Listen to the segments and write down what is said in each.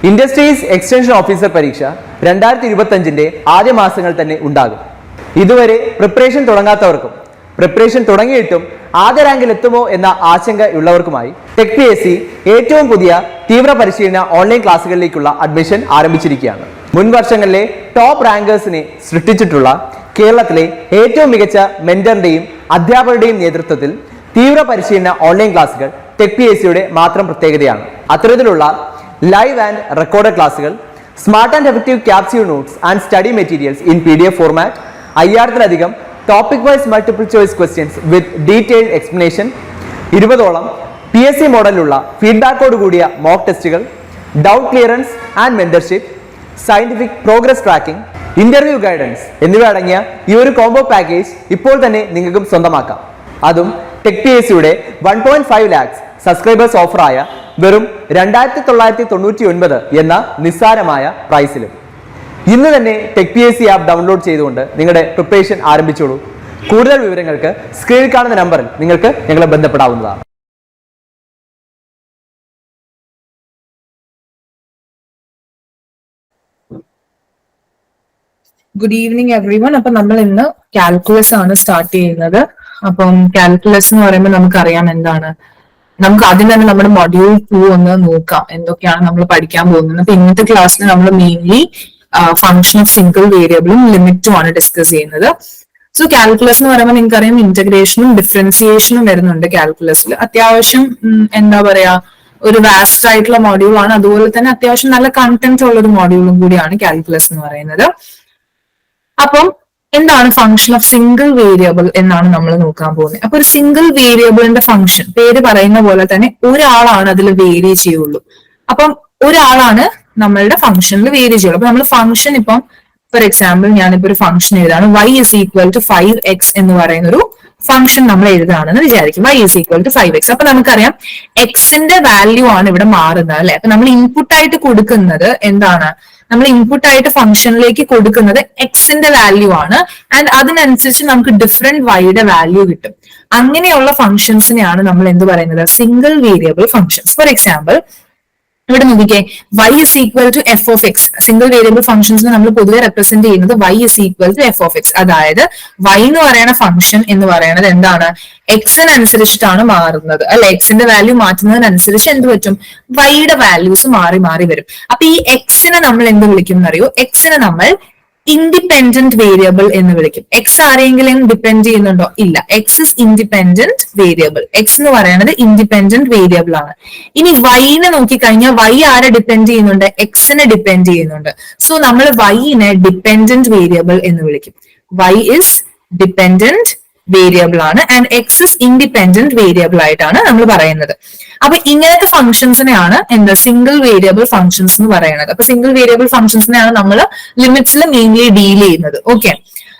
Industries extension officer പരീക്ഷ 2025 ആദ്യ മാസങ്ങൾ തന്നെ ഉണ്ടാകും. ഇതുവരെ പ്രിപ്പറേഷൻ തുടങ്ങാത്തവർക്കും പ്രിപ്പറേഷൻ തുടങ്ങിയിട്ടും ആദ്യ റാങ്കിൽ എത്തുമോ എന്ന ആശങ്കയുള്ളവർക്കുമായി ടെക് PSC ഏറ്റവും പുതിയ തീവ്ര പരിശീലന ഓൺലൈൻ ക്ലാസ്സുകളിലേക്കുള്ള അഡ്മിഷൻ ആരംഭിച്ചിരിക്കുകയാണ്. മുൻ വർഷങ്ങളിലെ ടോപ്പ് റാങ്കേഴ്സിനെ സൃഷ്ടിച്ചിട്ടുള്ള കേരളത്തിലെ ഏറ്റവും മികച്ച മെന്ററിന്റെയും അധ്യാപകരുടെയും നേതൃത്വത്തിൽ തീവ്ര പരിശീലന ഓൺലൈൻ ക്ലാസ്സുകൾ ടെക് PSCയുടെ മാത്രം പ്രത്യേകതയാണ്. അത്തരത്തിലുള്ള ലൈവ് ആൻഡ് റെക്കോർഡഡ് ക്ലാസ്സുകൾ, smart and effective capsule notes and study materials in PDF format, 5000-ലധികം topic wise multiple choice questions with detailed explanation, 20ഓളം PSC മോഡലിലുള്ള ഫീഡ്ബാക്കോട് കൂടിയ മോക്ക് ടെസ്റ്റുകൾ, doubt clearance and mentorship, scientific progress tracking, interview guidance എന്നിവ അടങ്ങിയ ഈ ഒരു കോംബോ പാക്കേജ് ഇപ്പോൾ തന്നെ നിങ്ങൾക്കും സ്വന്തമാക്കാം. അതും ടെക് PSCയുടെ 1.5 lakhs സബ്സ്ക്രൈബേഴ്സ് ഓഫറായ വെറും 2999 എന്ന നിസ്സാരമായ പ്രൈസിലും. ഇന്ന് തന്നെ ടെക് PSC ആപ്പ് ഡൗൺലോഡ് ചെയ്തുകൊണ്ട് നിങ്ങളുടെ പ്രിപ്പറേഷൻ ആരംഭിച്ചോളൂ. കൂടുതൽ വിവരങ്ങൾക്ക് സ്ക്രീനിൽ കാണുന്ന നമ്പറിൽ നിങ്ങൾക്ക് ഞങ്ങളെ ബന്ധപ്പെടാവുന്നതാണ്. Good evening every one. അപ്പൊ നമ്മൾ ഇന്ന് കാൽക്കുലസ് ആണ് സ്റ്റാർട്ട് ചെയ്യുന്നത്. അപ്പം കാൽക്കുലസ് എന്ന് പറയുമ്പോൾ നമുക്കറിയാം എന്താണ്, നമുക്ക് ആദ്യം തന്നെ നമ്മുടെ മൊഡ്യൂൾ 2 ഒന്ന് നോക്കാം എന്തൊക്കെയാണ് നമ്മൾ പഠിക്കാൻ പോകുന്നത്. അപ്പൊ ഇന്നത്തെ ക്ലാസ്സിൽ നമ്മൾ മെയിൻലി ഫംഗ്ഷൻ ഓഫ് സിംഗിൾ വേരിയബിളും ലിമിറ്റും ആണ് ഡിസ്കസ് ചെയ്യുന്നത്. സോ കാൽക്കുലസ് എന്ന് പറയുമ്പോൾ നിങ്ങൾക്കറിയാം ഇന്റഗ്രേഷനും ഡിഫറൻസിയേഷനും വരുന്നുണ്ട് കാൽക്കുലസിൽ. അത്യാവശ്യം എന്താ പറയാ, ഒരു വാസ്റ്റ് ആയിട്ടുള്ള മൊഡ്യൂൾ ആണ്. അതുപോലെ തന്നെ അത്യാവശ്യം നല്ല കണ്ടന്റ് ഉള്ള ഒരു മൊഡ്യൂളും കൂടിയാണ് കാൽക്കുലസ് എന്ന് പറയുന്നത്. അപ്പം എന്താണ് ഫംഗ്ഷൻ ഓഫ് സിംഗിൾ വേരിയബിൾ എന്നാണ് നമ്മൾ നോക്കാൻ പോകുന്നത്. അപ്പൊ ഒരു സിംഗിൾ വേരിയബിളിന്റെ ഫംഗ്ഷൻ പേര് പറയുന്ന പോലെ തന്നെ ഒരാളാണ് അതിൽ വേരി ചെയ്യുള്ളൂ. അപ്പം ഒരാളാണ് നമ്മളുടെ ഫംഗ്ഷനിൽ വേരി ചെയ്യുള്ളൂ. അപ്പൊ നമ്മൾ ഫംഗ്ഷൻ ഇപ്പം ഫോർ എക്സാമ്പിൾ ഞാനിപ്പോ ഒരു function എഴുതാണ്, y is equal to 5x എന്ന് പറയുന്ന ഒരു ഫംഗ്ഷൻ നമ്മൾ എഴുതാണെന്ന് വിചാരിക്കും. y is equal to 5x. അപ്പൊ നമുക്കറിയാം എക്സിന്റെ വാല്യൂ ആണ് ഇവിടെ മാറുന്നത് അല്ലെ. അപ്പൊ നമ്മൾ ഇൻപുട്ട് ആയിട്ട് കൊടുക്കുന്നത് എന്താണ്, നമ്മൾ ഇൻപുട്ട് ആയിട്ട് ഫംഗ്ഷനിലേക്ക് കൊടുക്കുന്നത് എക്സിന്റെ വാല്യൂ ആണ്. ആൻഡ് അതിനനുസരിച്ച് നമുക്ക് ഡിഫറെന്റ് വൈയുടെ വാല്യൂ കിട്ടും. അങ്ങനെയുള്ള ഫംഗ്ഷൻസിനെയാണ് നമ്മൾ എന്ത് പറയുന്നത്, single variable functions. For example ഇവിടെ നോക്കിക്കേ, y is equal to f of x. Single variable ഫംഗ്ഷൻസിന് നമ്മൾ പൊതുവെ റെപ്രസെന്റ് ചെയ്യുന്നത് y is equal to f of x. അതായത് y എന്ന് പറയുന്ന ഫംഗ്ഷൻ എന്ന് പറയുന്നത് എന്താണ്, എക്സിനനുസരിച്ചിട്ടാണ് മാറുന്നത് അല്ലെ. എക്സിന്റെ വാല്യൂ മാറ്റുന്നതിനനുസരിച്ച് എന്ത് പറ്റും, വൈയുടെ വാല്യൂസ് മാറി മാറി വരും. അപ്പൊ ഈ എക്സിനെ നമ്മൾ എന്ത് വിളിക്കും എന്നറിയോ, എക്സിനെ നമ്മൾ ഇൻഡിപെൻഡന്റ് വേരിയബിൾ എന്ന് വിളിക്കും. എക്സ് ആരെങ്കിലും ഡിപ്പെൻഡ് ചെയ്യുന്നുണ്ടോ? ഇല്ല. X is independent variable. X എന്ന് പറയുന്നത് ഇൻഡിപെൻഡന്റ് വേരിയബിൾ ആണ്. ഇനി വൈനെ നോക്കിക്കഴിഞ്ഞാൽ വൈ ആരെ ഡിപ്പെൻഡ് ചെയ്യുന്നുണ്ട്, എക്സിനെ ഡിപ്പെൻഡ് ചെയ്യുന്നുണ്ട്. സോ നമ്മൾ വൈനെ ഡിപ്പെൻഡന്റ് വേരിയബിൾ എന്ന് വിളിക്കും. വൈ ഇസ് ഡിപ്പെൻഡന്റ് വേരിയബിൾ ആണ് and X is independent variable ആയിട്ടാണ് നമ്മൾ പറയുന്നത്. അപ്പൊ ഇങ്ങനത്തെ ഫംഗ്ഷൻസിനെയാണ് എന്താ സിംഗിൾ വേരിയബിൾ ഫംഗ്ഷൻസ് എന്ന് പറയുന്നത്. അപ്പൊ സിംഗിൾ വേരിയബിൾ ഫംഗ്ഷൻസിനെയാണ് നമ്മൾ ലിമിറ്റ്സിൽ മെയിൻലി ഡീൽ ചെയ്യുന്നത്. ഓക്കെ,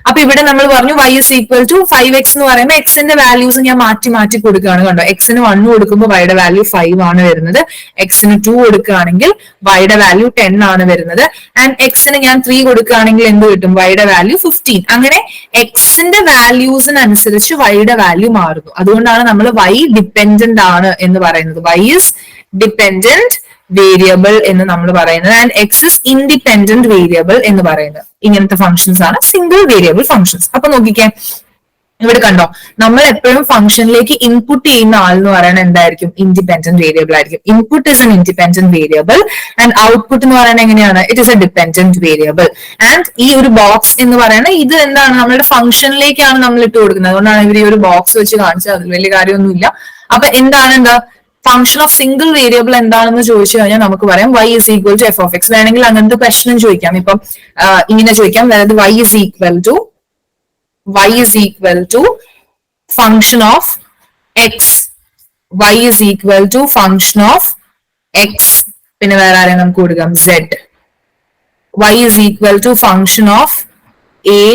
അപ്പൊ ഇവിടെ നമ്മൾ പറഞ്ഞു y is equal to 5x എന്ന് പറയുമ്പോൾ എക്സിന്റെ വാല്യൂസ് ഞാൻ മാറ്റി മാറ്റി കൊടുക്കുകയാണ്. കണ്ടോ, എക്സിന് 1 കൊടുക്കുമ്പോൾ വൈയുടെ വാല്യൂ 5 ആണ് വരുന്നത്. എക്സിന് 2 കൊടുക്കുകയാണെങ്കിൽ വൈയുടെ വാല്യൂ 10 ആണ് വരുന്നത്. ആൻഡ് എക്സിന് ഞാൻ 3 കൊടുക്കുകയാണെങ്കിൽ എന്ത് കിട്ടും, വൈയുടെ വാല്യൂ 15. അങ്ങനെ എക്സിന്റെ വാല്യൂസിനനുസരിച്ച് വൈയുടെ വാല്യൂ മാറുന്നു. അതുകൊണ്ടാണ് നമ്മൾ വൈ ഡിപ്പെൻഡന്റ് ആണ് എന്ന് പറയുന്നത്. വൈ ഇസ് ഡിപ്പെൻഡന്റ് വേരിയബിൾ എന്ന് നമ്മൾ പറയുന്നത് and X is independent variable എന്ന് പറയുന്നത്. ഇങ്ങനത്തെ ഫംഗ്ഷൻസ് ആണ് സിംഗിൾ വേരിയബിൾ ഫംഗ്ഷൻസ്. അപ്പൊ നോക്കിക്കേ, ഇവിടെ കണ്ടോ, നമ്മൾ എപ്പോഴും ഫംഗ്ഷനിലേക്ക് ഇൻപുട്ട് ചെയ്യുന്ന ആൾ എന്ന് പറയുന്നത് എന്തായിരിക്കും, ഇൻഡിപെൻഡന്റ് വേരിയബിൾ ആയിരിക്കും. Input is an independent variable and output എന്ന് പറയുന്നത് എങ്ങനെയാണ്, it is A dependent variable. And ഈ ഒരു ബോക്സ് എന്ന് പറയുന്നത് ഇത് എന്താണ്, നമ്മളുടെ ഫംഗ്ഷനിലേക്കാണ് നമ്മൾ ഇട്ട് കൊടുക്കുന്നത്. അതുകൊണ്ടാണ് ഇവർ ഈ ഒരു ബോക്സ് വെച്ച് കാണിച്ചത്. അതിൽ വലിയ കാര്യമൊന്നുമില്ല. അപ്പൊ എന്താണ് എന്താ ഫംഗ്ഷൻ ഓഫ് സിംഗിൾ വേരിയബിൾ എന്താണെന്ന് ചോദിച്ചു കഴിഞ്ഞാൽ നമുക്ക് പറയാം y is equal to f of x. വേണമെങ്കിൽ അങ്ങനത്തെ ക്വസ്റ്റ്യൻ ചോദിക്കാം. ഇപ്പം ഇങ്ങനെ ചോദിക്കാം, അതായത് y is equal to function of x. y is equal to function of x. പിന്നെ വേറെ ആരെയും നമുക്ക് കൊടുക്കാം, z. y is equal to function of a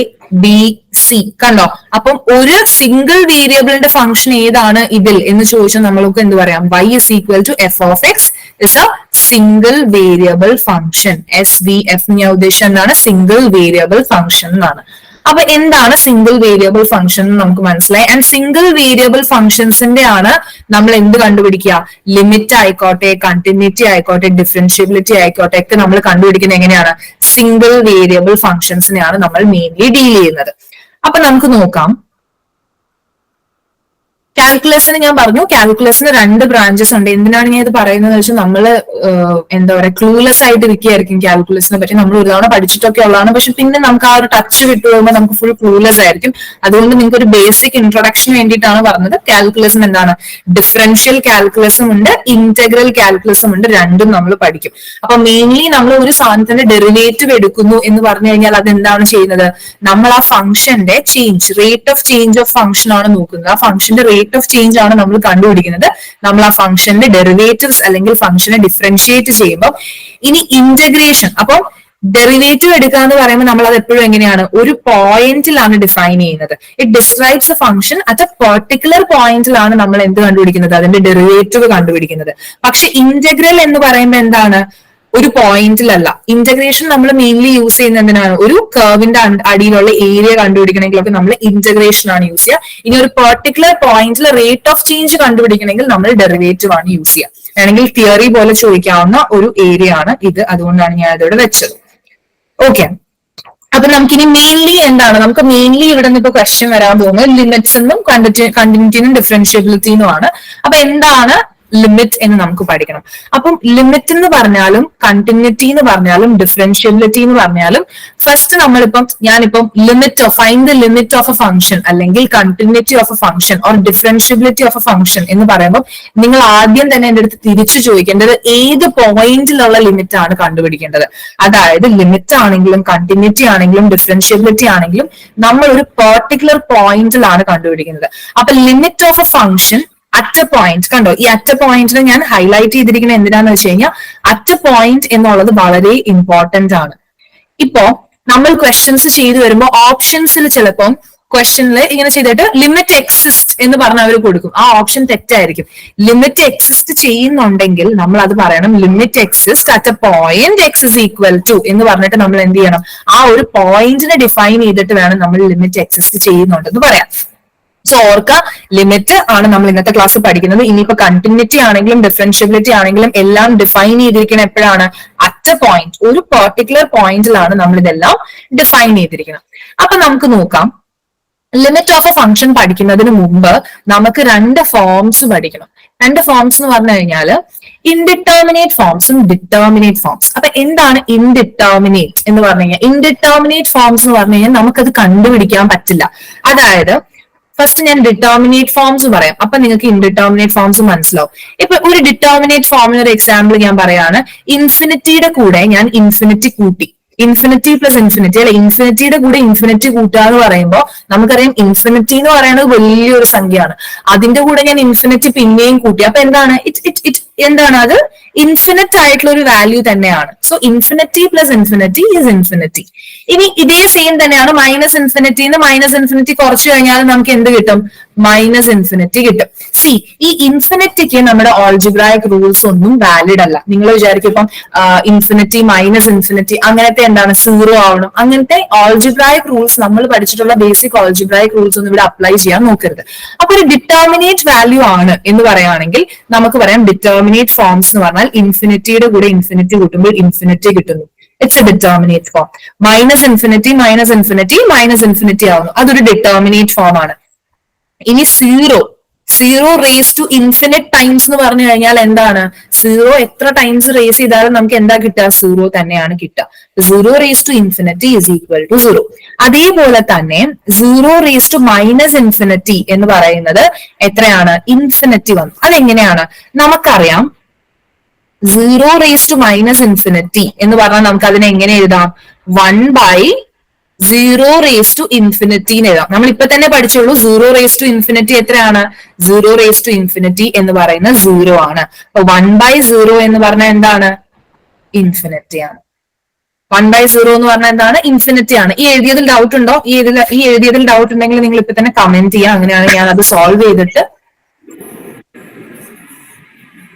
b c. കണ്ടോ, അപ്പം ഒരു സിംഗിൾ വേരിയബിളിന്റെ ഫംഗ്ഷൻ ഏതാണ് ഇതിൽ എന്ന് ചോദിച്ചാൽ നമ്മൾക്ക് എന്ത് പറയാം, y is equal to f of x is a single variable function. SVF ഞാൻ ഉദ്ദേശിച്ചത് എന്താണ്, സിംഗിൾ വേരിയബിൾ ഫംഗ്ഷൻ എന്നാണ്. അപ്പൊ എന്താണ് സിംഗിൾ വേരിയബിൾ ഫംഗ്ഷൻ എന്ന് നമുക്ക് മനസ്സിലായി. ആൻഡ് സിംഗിൾ വേരിയബിൾ ഫംഗ്ഷൻസിന്റെ ആണ് നമ്മൾ എന്ത് കണ്ടുപിടിക്കുക, ലിമിറ്റ് ആയിക്കോട്ടെ, കണ്ടിന്യൂറ്റി ആയിക്കോട്ടെ, ഡിഫറൻഷ്യബിലിറ്റി ആയിക്കോട്ടെ ഒക്കെ നമ്മൾ കണ്ടുപിടിക്കുന്നത് എങ്ങനെയാണ്, സിംഗിൾ വേരിയബിൾ ഫംഗ്ഷൻസിനെയാണ് നമ്മൾ മെയിൻലി ഡീൽ ചെയ്യുന്നത്. അപ്പൊ നമുക്ക് നോക്കാം. കാൽക്കുലസിന് ഞാൻ പറഞ്ഞു, കാൽക്കുലസിന് 2 ബ്രാഞ്ചസ് ഉണ്ട്. എന്തിനാണ് ഞാൻ ഇത് പറയുന്നത് വെച്ചാൽ നമ്മള് എന്താ പറയാ ക്ലൂലെസ് ആയിട്ട് ഇരിക്കുകയായിരിക്കും കാൽക്കുലസിനെ പറ്റി. നമ്മൾ ഒരു തവണ പഠിച്ചിട്ടൊക്കെ ഉള്ളതാണ്, പക്ഷെ പിന്നെ നമുക്ക് ആ ഒരു ടച്ച് വിട്ടു പോകുമ്പോൾ നമുക്ക് ഫുൾ ക്ലൂലെസ് ആയിരിക്കും. അതുകൊണ്ട് നിങ്ങൾക്ക് ഒരു ബേസിക് ഇൻട്രൊഡക്ഷൻ വേണ്ടിയിട്ടാണ് പറഞ്ഞത്. കാൽക്കുലസിന് എന്താണ്, ഡിഫറൻഷ്യൽ കാൽക്കുലസും ഉണ്ട്, ഇന്റഗ്രൽ കാൽക്കുലസും ഉണ്ട്, രണ്ടും നമ്മൾ പഠിക്കും. അപ്പൊ മെയിൻലി നമ്മൾ ഒരു സാധനത്തിന്റെ ഡെറിവേറ്റീവ് എടുക്കുന്നു എന്ന് പറഞ്ഞു കഴിഞ്ഞാൽ അത് എന്താണ് ചെയ്യുന്നത്, നമ്മൾ ആ ഫംഗ്ഷന്റെ change, rate of change of function ആണ് നോക്കുന്നത്. ആ ഫംഗ്ഷന്റെ റേറ്റ് ഓഫ് ചേഞ്ച് ആണ് നമ്മൾ കണ്ടുപിടിക്കുന്നത്. നമ്മൾ ആ ഫംഗ്ഷന്റെ ഡെറിവേറ്റീവ്സ് അല്ലെങ്കിൽ ഫംഗ്ഷനെ ഡിഫറൻഷിയേറ്റ് ചെയ്യുമ്പോൾ. ഇനി ഇന്റഗ്രേഷൻ, അപ്പം ഡെറിവേറ്റീവ് എടുക്കുക എന്ന് പറയുമ്പോൾ നമ്മൾ അത് എപ്പോഴും എങ്ങനെയാണ്, ഒരു പോയിന്റിലാണ് ഡിഫൈൻ ചെയ്യുന്നത്. It describes a function at a particular പോയിന്റിലാണ് നമ്മൾ എന്ത് കണ്ടുപിടിക്കുന്നത്, അതിന്റെ ഡെറിവേറ്റീവ് കണ്ടുപിടിക്കുന്നത്. പക്ഷെ ഇന്റഗ്രൽ എന്ന് പറയുമ്പോൾ എന്താണ്, ഒരു പോയിന്റിലല്ല. ഇന്റഗ്രേഷൻ നമ്മൾ മെയിൻലി യൂസ് ചെയ്യുന്നത് എന്തിനാണ്, ഒരു കർവിന്റെ അടിയിലുള്ള ഏരിയ കണ്ടുപിടിക്കണമെങ്കിലൊക്കെ നമ്മൾ ഇന്റഗ്രേഷൻ ആണ് യൂസ് ചെയ്യുക. ഇനി ഒരു പെർട്ടിക്കുലർ പോയിന്റിൽ റേറ്റ് ഓഫ് ചേഞ്ച് കണ്ടുപിടിക്കണമെങ്കിൽ നമ്മൾ ഡെറിവേറ്റീവ് ആണ് യൂസ് ചെയ്യുക. വേണമെങ്കിൽ തിയറി പോലെ ചോദിക്കാവുന്ന ഒരു ഏരിയ ആണ് ഇത്. അതുകൊണ്ടാണ് ഞാൻ അതോടെ വെച്ചത്. ഓക്കെ, അപ്പൊ നമുക്കിനി മെയിൻലി എന്താണ്, നമുക്ക് മെയിൻലി ഇവിടെ നിന്ന് ഇപ്പൊ ക്വസ്റ്റ്യൻ വരാൻ പോകുന്നത് ലിമിറ്റ്സ് എന്നും കണ്ടിന്യൂറ്റിനും ഡിഫറൻഷ്യബിലിറ്റിനുമാണ്. അപ്പൊ എന്താണ് ലിമിറ്റ് എന്ന് നമുക്ക് പഠിക്കണം. അപ്പം ലിമിറ്റ് എന്ന് പറഞ്ഞാലും കണ്ടിന്യൂറ്റി എന്ന് പറഞ്ഞാലും ഡിഫറൻഷ്യബിലിറ്റി എന്ന് പറഞ്ഞാലും ഫസ്റ്റ് ഞാനിപ്പം limit of find the limit of a function അല്ലെങ്കിൽ continuity of a function or differentiability of a function എന്ന് പറയുമ്പോൾ നിങ്ങൾ ആദ്യം തന്നെ എന്റെ അടുത്ത് തിരിച്ചു ചോദിക്കേണ്ടത് ഏത് പോയിന്റിലുള്ള ലിമിറ്റ് ആണ് കണ്ടുപിടിക്കേണ്ടത്. അതായത് ലിമിറ്റ് ആണെങ്കിലും കണ്ടിന്യൂറ്റി ആണെങ്കിലും ഡിഫറൻഷ്യബിലിറ്റി ആണെങ്കിലും നമ്മൾ ഒരു പെർട്ടിക്കുലർ പോയിന്റിലാണ് കണ്ടുപിടിക്കുന്നത്. അപ്പൊ limit of a function at a point, കണ്ടോ ഈ അറ്റ് എ പോയിന്റിന് ഞാൻ ഹൈലൈറ്റ് ചെയ്തിരിക്കുന്നത് എന്തിനാന്ന് വെച്ച് കഴിഞ്ഞാൽ അറ്റ് എ പോയിന്റ് എന്നുള്ളത് വളരെ ഇമ്പോർട്ടന്റ് ആണ്. ഇപ്പോ നമ്മൾ ക്വസ്റ്റ്യൻസ് ചെയ്തു വരുമ്പോൾ ഓപ്ഷൻസിൽ ചിലപ്പം ക്വസ്റ്റ്യനിൽ ഇങ്ങനെ ചെയ്തിട്ട് ലിമിറ്റ് എക്സിസ്റ്റ് എന്ന് പറഞ്ഞ് അവർ കൊടുക്കും. ആ ഓപ്ഷൻ തെറ്റായിരിക്കും. ലിമിറ്റ് എക്സിസ്റ്റ് ചെയ്യുന്നുണ്ടെങ്കിൽ നമ്മൾ അത് പറയണം, limit exist at a point x is equal to എന്ന് പറഞ്ഞിട്ട് നമ്മൾ എന്ത് ചെയ്യണം, ആ ഒരു പോയിന്റിനെ ഡിഫൈൻ ചെയ്തിട്ട് വേണം നമ്മൾ ലിമിറ്റ് എക്സിസ്റ്റ് ചെയ്യുന്നുണ്ടെന്ന് പറയാം. സോ ഓർക്ക, ലിമിറ്റ് ആണ് നമ്മൾ ഇന്നത്തെ ക്ലാസ് പഠിക്കുന്നത്. ഇനിയിപ്പോ കണ്ടിന്യൂറ്റി ആണെങ്കിലും ഡിഫറൻഷ്യബിലിറ്റി ആണെങ്കിലും എല്ലാം ഡിഫൈൻ ചെയ്തിരിക്കുന്നത് എപ്പോഴാണ്, അറ്റ് എ പോയിന്റ്, ഒരു പെർട്ടിക്കുലർ പോയിന്റിലാണ് നമ്മൾ ഇതെല്ലാം ഡിഫൈൻ ചെയ്തിരിക്കുന്നത്. അപ്പൊ നമുക്ക് നോക്കാം. ലിമിറ്റ് ഓഫ് എ ഫംഗ്ഷൻ പഠിക്കുന്നതിന് മുമ്പ് നമുക്ക് 2 ഫോംസ് പഠിക്കണം. 2 ഫോംസ് എന്ന് പറഞ്ഞു കഴിഞ്ഞാൽ ഇൻഡിറ്റർമിനേറ്റ് ഫോംസും ഡിറ്റർമിനേറ്റ് ഫോംസ്. അപ്പൊ എന്താണ് ഇൻഡിറ്റർമിനേറ്റ് എന്ന് പറഞ്ഞു കഴിഞ്ഞാൽ, ഇൻഡിറ്റർമിനേറ്റ് ഫോംസ് എന്ന് പറഞ്ഞു കഴിഞ്ഞാൽ നമുക്കത് കണ്ടുപിടിക്കാൻ പറ്റില്ല. അതായത് ഫസ്റ്റ് ഞാൻ ഡിറ്റർമിനേറ്റ് ഫോംസ് പറയാം, അപ്പൊ നിങ്ങൾക്ക് ഇൻഡിറ്റർമിനേറ്റ് ഫോംസ് മനസ്സിലാവും. ഇപ്പൊ ഒരു ഡിറ്റർമിനേറ്റ് ഫോമിന് ഒരു എക്സാമ്പിൾ ഞാൻ പറയാണ്. ഇൻഫിനിറ്റിയുടെ കൂടെ ഞാൻ ഇൻഫിനിറ്റി കൂട്ടി, ഇൻഫിനിറ്റി പ്ലസ് ഇൻഫിനിറ്റി അല്ലെ, ഇൻഫിനിറ്റിയുടെ കൂടെ ഇൻഫിനിറ്റി കൂട്ടുക എന്ന് പറയുമ്പോൾ നമുക്കറിയാം ഇൻഫിനിറ്റി എന്ന് പറയുന്നത് വലിയൊരു സംഖ്യയാണ്. അതിന്റെ കൂടെ ഞാൻ ഇൻഫിനിറ്റി പിന്നെയും കൂട്ടി. അപ്പൊ എന്താണ്, എന്താണ് അത്, ഇൻഫിനിറ്റ് ആയിട്ടുള്ള ഒരു വാല്യൂ തന്നെയാണ്. So infinity plus infinity is infinity. ഇനി ഇതേ സെയിം തന്നെയാണ് മൈനസ് ഇൻഫിനിറ്റിന്ന് മൈനസ് ഇൻഫിനിറ്റി കുറച്ചു കഴിഞ്ഞാൽ നമുക്ക് എന്ത് കിട്ടും, മൈനസ് ഇൻഫിനിറ്റി കിട്ടും. സി, ഈ ഇൻഫിനിറ്റിക്ക് നമ്മുടെ ഓൾജിബ്രായിക് റൂൾസ് ഒന്നും വാലിഡ് അല്ല. നിങ്ങൾ വിചാരിക്കും ഇപ്പം ഇൻഫിനിറ്റി മൈനസ് ഇൻഫിനിറ്റി അങ്ങനത്തെ എന്താണ് സീറോ ആവണം, അങ്ങനത്തെ ഓൾജിബ്രായിക് റൂൾസ് നമ്മൾ പഠിച്ചിട്ടുള്ള ബേസിക് ഓൾജിബ്രായിക് റൂൾസ് ഒന്നും ഇവിടെ അപ്ലൈ ചെയ്യാൻ നോക്കരുത്. അപ്പൊ ഒരു ഡിറ്റർമിനേറ്റ് വാല്യൂ ആണ് എന്ന് പറയുകയാണെങ്കിൽ നമുക്ക് പറയാം ഡിറ്റർമിനേറ്റ് ഫോംസ് എന്ന് പറഞ്ഞാൽ ഇൻഫിനിറ്റിയുടെ കൂടെ ഇൻഫിനിറ്റി കൂട്ടുമ്പോൾ ഇൻഫിനിറ്റി കിട്ടുന്നു. It's a determinate form. Minus infinity minus infinity minus infinity ആവുന്നു, അതൊരു ഡിറ്റർമിനേറ്റ് ഫോം ആണ്. ഇനി zero raise to infinite times എന്ന് പറഞ്ഞു കഴിഞ്ഞാൽ എന്താണ്, സീറോ എത്ര ടൈംസ് റേസ് ചെയ്താലും നമുക്ക് എന്താ കിട്ടുക, സീറോ തന്നെയാണ് കിട്ടുക. Zero raise to infinity is equal to zero. അതേപോലെ തന്നെ zero raise to minus infinity എന്ന് പറയുന്നത് എത്രയാണ്, ഇൻഫിനിറ്റി വന്നു. അതെങ്ങനെയാണ് നമുക്കറിയാം. Zero raise to minus infinity എന്ന് പറഞ്ഞാൽ നമുക്ക് അതിനെ എങ്ങനെ എഴുതാം, 1/0 റേസ് ടു ഇൻഫിനിറ്റി എന്ന് എഴുതാം. നമ്മൾ ഇപ്പൊ തന്നെ പഠിച്ചുള്ളൂ സീറോ റേസ് ടു ഇൻഫിനിറ്റി എത്രയാണ്, സീറോ റേസ് ടു ഇൻഫിനിറ്റി എന്ന് പറയുന്നത് 0 ആണ്. അപ്പൊ 1/0 എന്ന് പറഞ്ഞാൽ എന്താണ്, ഇൻഫിനിറ്റി ആണ്. 1/0 എന്ന് പറഞ്ഞാൽ എന്താണ്, ഇൻഫിനിറ്റി ആണ്. ഈ എഴുതിയതിൽ ഡൗട്ട് ഉണ്ടോ, ഈ എഴുതിയതിൽ ഡൗട്ട് ഉണ്ടെങ്കിൽ നിങ്ങൾ ഇപ്പൊ തന്നെ കമന്റ് ചെയ്യാം. അങ്ങനെയാണ് ഞാൻ അത് സോൾവ് ചെയ്തിട്ട്.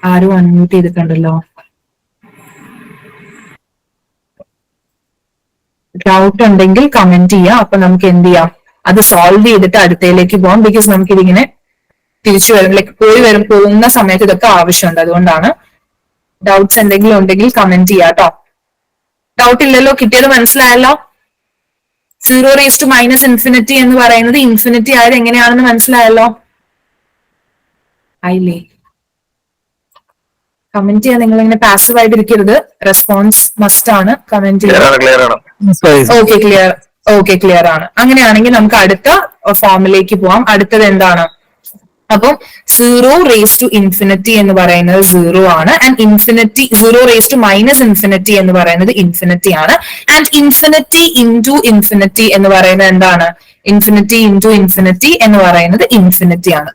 ആരും അൺമ്യൂട്ട് ചെയ്തിട്ടുണ്ടല്ലോ. ഡൗട്ട് ഉണ്ടെങ്കിൽ കമന്റ് ചെയ്യാം. അപ്പൊ നമുക്ക് എന്ത് ചെയ്യാം, അത് സോൾവ് ചെയ്തിട്ട് അടുത്തയിലേക്ക് പോകാം. ബിക്കോസ് നമുക്ക് ഇതിങ്ങനെ തിരിച്ചു വരും, ലൈക്ക് പോകുന്ന സമയത്ത് ഇതൊക്കെ ആവശ്യമുണ്ട്. അതുകൊണ്ടാണ്. ഡൗട്ട്സ് എന്തെങ്കിലും ഉണ്ടെങ്കിൽ കമന്റ് ചെയ്യാം കേട്ടോ. ഡൗട്ട് ഇല്ലല്ലോ, കിട്ടിയത് മനസ്സിലായല്ലോ. 0⁻∞ എന്ന് പറയുന്നത് ഇൻഫിനിറ്റി ആയത് എങ്ങനെയാണെന്ന് മനസ്സിലായല്ലോ. ആയില്ലേ? കമന്റ് ചെയ്യാൻ നിങ്ങൾ ഇങ്ങനെ പാസീവ് ആയിട്ട് ഇരിക്കരുത്. റെസ്പോൺസ് മസ്റ്റ് ആണ്. കമന്റ് ചെയ്യാം. ഓക്കെ, ക്ലിയർ ആണ്. അങ്ങനെയാണെങ്കിൽ നമുക്ക് അടുത്ത ഫോമിലേക്ക് പോവാം. അടുത്തത് എന്താണ്? അപ്പം 0⁻∞ എന്ന് പറയുന്നത് 0 ആണ്. ആൻഡ് 0⁻∞ എന്ന് പറയുന്നത് ഇൻഫിനിറ്റി ആണ്. ആൻഡ് ഇൻഫിനിറ്റി ഇൻറ്റു ഇൻഫിനിറ്റി എന്ന് പറയുന്നത് എന്താണ്? ഇൻഫിനിറ്റി ഇൻറ്റു ഇൻഫിനിറ്റി എന്ന് പറയുന്നത് ഇൻഫിനിറ്റി ആണ്.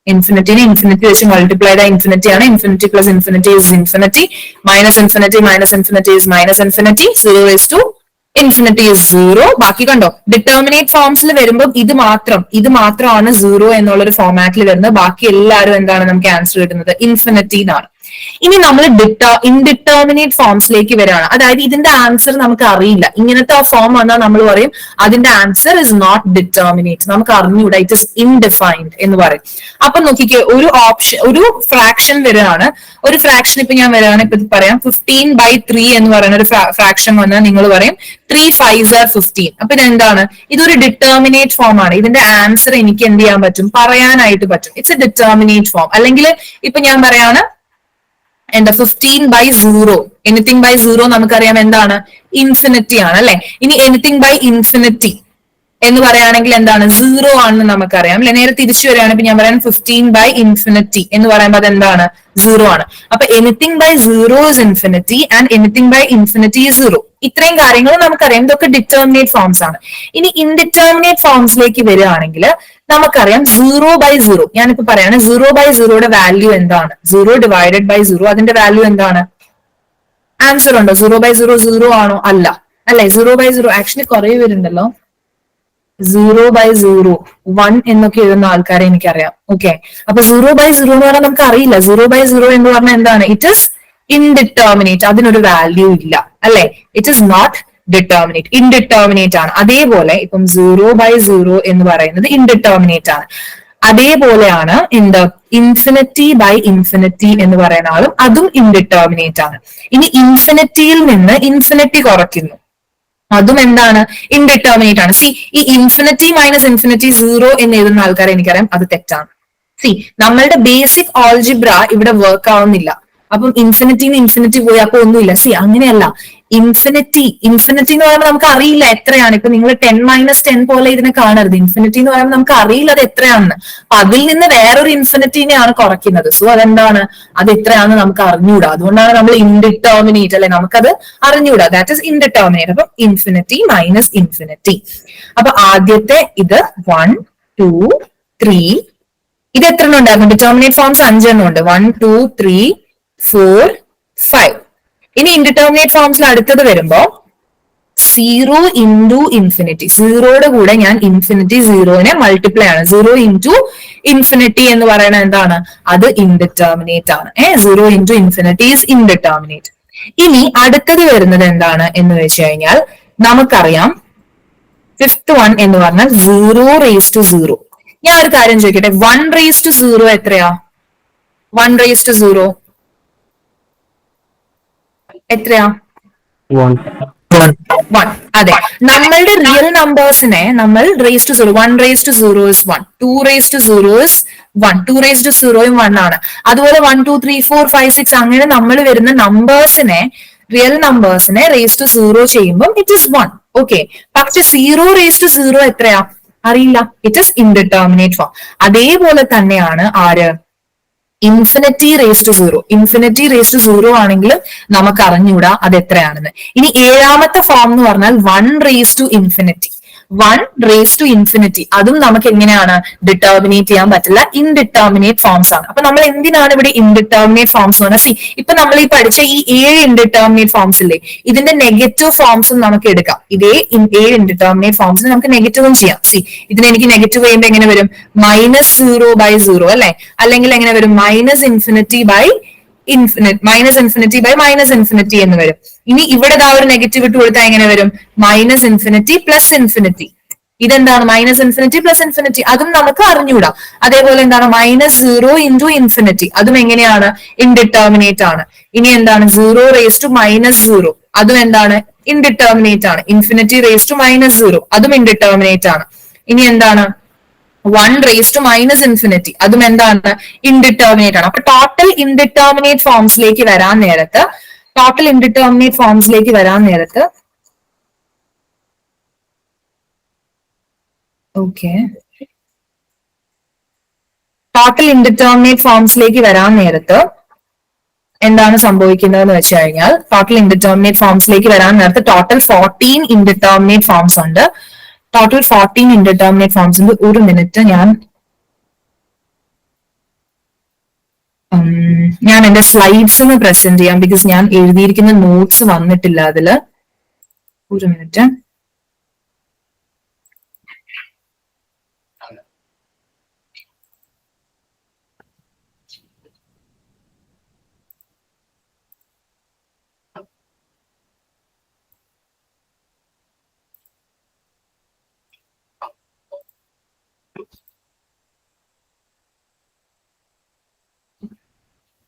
ഇൻഫിനിറ്റിനെ ഇൻഫിനിറ്റി വെച്ച് മൾട്ടിപ്ലൈഡ് ഇൻഫിനിറ്റി ആണ്. Infinity plus infinity is infinity. Minus infinity is minus infinity. 0⁻∞ is 0. ബാക്കി കണ്ടോ, ഡിറ്റർമിനേറ്റ് ഫോംസിൽ വരുമ്പോൾ ഇത് മാത്രമാണ് 0 എന്നുള്ള ഒരു ഫോമാറ്റിൽ വരുന്നത്. ബാക്കി എല്ലാവരും എന്താണ് നമുക്ക് ആൻസർ കിട്ടുന്നത്? ഇൻഫിനിറ്റി എന്നാണ്. ഇനി നമ്മൾ ഇൻഡിറ്റർമിനേറ്റ് ഫോംസിലേക്ക് വരികയാണ്. അതായത് ഇതിന്റെ ആൻസർ നമുക്ക് അറിയില്ല. ഇങ്ങനത്തെ ആ ഫോം വന്നാൽ നമ്മൾ പറയും അതിന്റെ ആൻസർ ഇസ് നോട്ട് ഡിറ്റർമിനേറ്റ്. നമുക്ക് അറിഞ്ഞൂടാ, ഇറ്റ് ഇസ് ഇൻഡിഫൈൻഡ് എന്ന് പറയും. അപ്പൊ നോക്കിക്കേ, ഒരു ഫ്രാക്ഷൻ വരികയാണ്. ഒരു ഫ്രാക്ഷൻ ഇപ്പൊ ഞാൻ വരികയാണ്, ഇപ്പൊ പറയാം 15/3 എന്ന് പറയുന്ന ഒരു ഫ്രാക്ഷൻ വന്നാൽ നിങ്ങൾ പറയും 3 5s are 15. അപ്പൊ ഇതെന്താണ്? ഇതൊരു ഡിറ്റർമിനേറ്റ് ഫോം ആണ്. ഇതിന്റെ ആൻസർ എനിക്ക് എന്ത് ചെയ്യാൻ പറ്റും? പറയാനായിട്ട് പറ്റും. It's a determinate form. അല്ലെങ്കിൽ ഇപ്പൊ ഞാൻ പറയാണ് എന്താ 15/0. എനിത്തിങ് ബൈ 0 നമുക്കറിയാം എന്താണ്? ഇൻഫിനിറ്റി ആണ് അല്ലെ. ഇനി എനിത്തിങ് ബൈ ഇൻഫിനിറ്റി എന്ന് പറയുകയാണെങ്കിൽ എന്താണ്? 0 ആണെന്ന് നമുക്കറിയാം അല്ലെ. നേരെ തിരിച്ചു വരികയാണെങ്കിൽ ഞാൻ പറയാം 15/∞ എന്ന് പറയുമ്പോൾ അത് എന്താണ്? 0 ആണ്. അപ്പൊ anything by 0 is infinity and anything by infinity is 0. ഇത്രയും കാര്യങ്ങൾ നമുക്കറിയാം. ഇതൊക്കെ ഡിറ്റർമിനേറ്റ് ഫോംസ് ആണ്. ഇനി ഇൻഡിറ്റർമിനേറ്റ് ഫോംസിലേക്ക് വരികയാണെങ്കിൽ നമുക്കറിയാം 0/0. ഞാനിപ്പോ പറയാണ് 0/0യുടെ വാല്യൂ എന്താണ്? 0/0 അതിന്റെ വാല്യൂ എന്താണ്? ആൻസർ ഉണ്ടോ? 0/0 0 ആണോ? അല്ല അല്ലെ. 0/0 ആക്ച്വലി കുറെ പേരുണ്ടല്ലോ 0/0 1 എന്നൊക്കെ എഴുതുന്ന ആൾക്കാരെ എനിക്കറിയാം. ഓക്കെ, അപ്പൊ 0/0 എന്ന് പറഞ്ഞാൽ നമുക്ക് അറിയില്ല. 0/0 എന്ന് പറഞ്ഞാൽ എന്താണ്? It is indeterminate. അതിനൊരു വാല്യൂ ഇല്ല അല്ലെ. It is not determinate, indeterminate ആണ്. അതേപോലെ ഇപ്പം 0/0 എന്ന് പറയുന്നത് ഇൻഡിറ്റർമിനേറ്റ് ആണ്. അതേപോലെയാണ് ഇൻഫിനിറ്റി ബൈ ഇൻഫിനിറ്റി എന്ന് പറയുന്ന ആളും അതും ഇൻഡിറ്റർമിനേറ്റ് ആണ്. ഇനി ഇൻഫിനിറ്റിയിൽ നിന്ന് ഇൻഫിനിറ്റി കുറയ്ക്കുന്നു, അതും എന്താണ്? ഇൻഡിറ്റർമിനേറ്റ് ആണ്. സി, ഈ ഇൻഫിനിറ്റി മൈനസ് ഇൻഫിനിറ്റി 0 എന്ന് എഴുതുന്ന ആൾക്കാരെ എനിക്കറിയാം അത് തെറ്റാണ്. സി, നമ്മളുടെ ബേസിക് ഓൾജിബ്ര ഇവിടെ വർക്ക് ആവുന്നില്ല. അപ്പം ഇൻഫിനിറ്റിന്ന് ഇൻഫിനിറ്റി പോയി അപ്പൊ ഒന്നുമില്ല. സി, അങ്ങനെയല്ല. ഇൻഫിനിറ്റി എന്ന് പറയുമ്പോൾ നമുക്ക് അറിയില്ല എത്രയാണ്. ഇപ്പൊ നിങ്ങൾ 10 - 10 പോലെ ഇതിനെ കാണരുത്. ഇൻഫിനിറ്റി എന്ന് പറയുമ്പോൾ നമുക്ക് അറിയില്ല അത് എത്രയാണെന്ന്. അപ്പൊ അതിൽ നിന്ന് വേറൊരു ഇൻഫിനിറ്റിനെയാണ് കുറയ്ക്കുന്നത്. സോ അതെന്താണ്? അത് എത്രയാണെന്ന് നമുക്ക് അറിഞ്ഞൂടാ. അതുകൊണ്ടാണ് നമ്മൾ ഇൻഡിറ്റർമിനേറ്റ് അല്ലെ, നമുക്കത് അറിഞ്ഞൂടാ. That is indeterminate. അപ്പൊ ഇൻഫിനിറ്റി മൈനസ് ഇൻഫിനിറ്റി. അപ്പൊ ആദ്യത്തെ ഇത് 1 2 3. ഇത് എത്ര എണ്ണം ഉണ്ടായിരുന്നു? ഡിറ്റർമിനേറ്റ് ഫോംസ് 5 എണ്ണം ഉണ്ട്. 1 2 3 4 5. ഇനി ഇൻഡിറ്റർമിനേറ്റ് ഫോംസിൽ അടുത്തത് വരുമ്പോ 0 ഇൻറ്റു ഇൻഫിനിറ്റി. 0യുടെ കൂടെ ഞാൻ ഇൻഫിനിറ്റി 0നെ മൾട്ടിപ്ലൈ ആണ്. 0 ഇൻറ്റു ഇൻഫിനിറ്റി എന്ന് പറയുന്നത് എന്താണ്? അത് ഇൻഡിറ്റർമിനേറ്റ് ആണ്. 0 ഇൻറ്റു ഇൻഫിനിറ്റി ഈസ് ഇൻഡിറ്റർമിനേറ്റ്. ഇനി അടുത്തത് വരുന്നത് എന്താണ് എന്ന് വെച്ച് കഴിഞ്ഞാൽ നമുക്കറിയാം 5th one എന്ന് പറഞ്ഞാൽ 0⁻⁴. ഞാൻ ഒരു കാര്യം ചോദിക്കട്ടെ, 1⁻⁴ എത്രയാ? 1⁻⁴ എത്രയാ? 1. അതെ, നമ്മളുടെ റിയൽ നമ്പേഴ്സിനെ നമ്മൾ ⁻⁴ 1⁻⁴ is 1, 2⁻⁴ is 1, 2⁻⁴ 1 ആണ്. അതുപോലെ 1 2 3 4 5 6 അങ്ങനെ നമ്മൾ വരുന്ന നമ്പേഴ്സിനെ, റിയൽ നമ്പേഴ്സിനെ ⁻⁴ ചെയ്യുമ്പോൾ ഇറ്റ് ഇസ് 1. ഓക്കെ, പക്ഷെ 0⁻⁴ എത്രയാ? അറിയില്ല. It is indeterminate form. അതേപോലെ തന്നെയാണ് ആര്? ഇൻഫിനിറ്റി⁻⁴. ഇൻഫിനിറ്റി⁻⁴ ആണെങ്കിലും നമുക്ക് അറിഞ്ഞൂടാ അത് എത്രയാണെന്ന്. ഇനി 7ാമത്തെ ഫോം എന്ന് പറഞ്ഞാൽ 1⁻∞. 1⁻∞. അതും നമുക്ക് എങ്ങനെയാണ് ഡിറ്റർമിനേറ്റ് ചെയ്യാൻ പറ്റില്ല. ഇൻഡിറ്റർമിനേറ്റ് ഫോംസ് ആണ്. അപ്പൊ നമ്മൾ എന്തിനാണ് ഇവിടെ ഇൻഡിറ്റർമിനേറ്റ് ഫോംസ് എന്ന് പറഞ്ഞാൽ, സി, ഇപ്പൊ നമ്മൾ ഈ പഠിച്ച ഈ 7 ഇൻഡിറ്റർമിനേറ്റ് ഫോംസ് ഇല്ലേ, ഇതിന്റെ നെഗറ്റീവ് ഫോംസും നമുക്ക് എടുക്കാം. ഇതേ 7 ഇൻഡിറ്റർമിനേറ്റ് ഫോംസിന് നമുക്ക് നെഗറ്റീവും ചെയ്യാം. സി, ഇതിന് എനിക്ക് നെഗറ്റീവ് ചെയ്യുമ്പോൾ എങ്ങനെ വരും? -0/0 അല്ലെ, അല്ലെങ്കിൽ എങ്ങനെ വരും? -∞/∞. Infinite minus infinity by minus infinity എന്ന് വരും. ഇനി ഇവിടെ ദാ ഒരു നെഗറ്റീവ് ഇട്ട് കൊടുത്താൽ എങ്ങനെ വരും? Minus infinity plus infinity. ഇതെന്താണ്? Minus infinity plus infinity. അതും നമുക്ക് അറിഞ്ഞൂടാ. അതേപോലെ എന്താണ്? Minus zero into infinity. അതും എങ്ങനെയാണ്? ഇൻഡിറ്റർമിനേറ്റ് ആണ്. ഇനി എന്താണ്? Zero raise to minus zero. അതും എന്താണ്? ഇൻഡിറ്റർമിനേറ്റ് ആണ്. Infinity raise to minus zero. അതും ഇൻഡിറ്റർമിനേറ്റ് ആണ്. ഇനി എന്താണ്? One raise to minus infinity. അതും എന്താണ്? ഇൻഡിറ്റർമിനേറ്റ് ആണ്. അപ്പൊ ടോട്ടൽ ഇൻഡിറ്റർമിനേറ്റ് ഫോംസിലേക്ക് വരാൻ നേരത്ത് ഓക്കെ, ടോട്ടൽ ഇൻഡിറ്റർമിനേറ്റ് ഫോംസിലേക്ക് വരാൻ നേരത്ത് എന്താണ് സംഭവിക്കുന്നതെന്ന് വെച്ച് കഴിഞ്ഞാൽ, ടോട്ടൽ ഇൻഡിറ്റർമിനേറ്റ് ഫോംസിലേക്ക് വരാൻ നേരത്ത് ടോട്ടൽ 14 ഇൻഡിറ്റർമിനേറ്റ് ഫോംസ് ഉണ്ട്. ടോട്ടൽ 14 ഇൻഡിറ്റർമിനേറ്റ് ഫോംസ് ഉണ്ട്. ഒരു മിനിറ്റ്, ഞാൻ എന്റെ സ്ലൈഡ്സ് ഒന്ന് പ്രസന്റ് ചെയ്യാം. ബിക്കോസ് ഞാൻ എഴുതിയിരിക്കുന്ന നോട്ട്സ് വന്നിട്ടില്ല അതില്. ഒരു മിനിറ്റ്.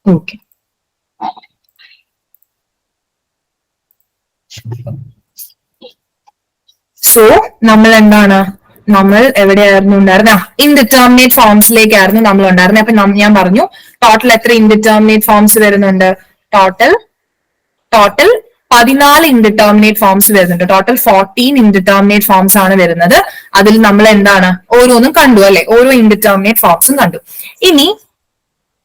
ഓക്കെ, സോ നമ്മൾ എവിടെയായിരുന്നു ഉണ്ടായിരുന്നത്? ഇൻഡിറ്റർമിനേറ്റ് ഫോംസിലേക്കായിരുന്നു നമ്മൾ ഉണ്ടായിരുന്നത്. അപ്പൊ ഞാൻ പറഞ്ഞു ടോട്ടൽ എത്ര ഇൻഡിറ്റർമിനേറ്റ് ഫോംസ് വരുന്നുണ്ട്? ടോട്ടൽ 14 ഇൻഡിറ്റർമിനേറ്റ് ഫോംസ് വരുന്നുണ്ട്. ടോട്ടൽ 14 ഇൻഡിറ്റർമിനേറ്റ് ഫോംസ് ആണ് വരുന്നത്. അതിൽ നമ്മൾ എന്താണ് ഓരോന്നും കണ്ടു അല്ലെ? ഓരോ ഇൻഡിറ്റർമിനേറ്റ് ഫോംസും കണ്ടു. ഇനി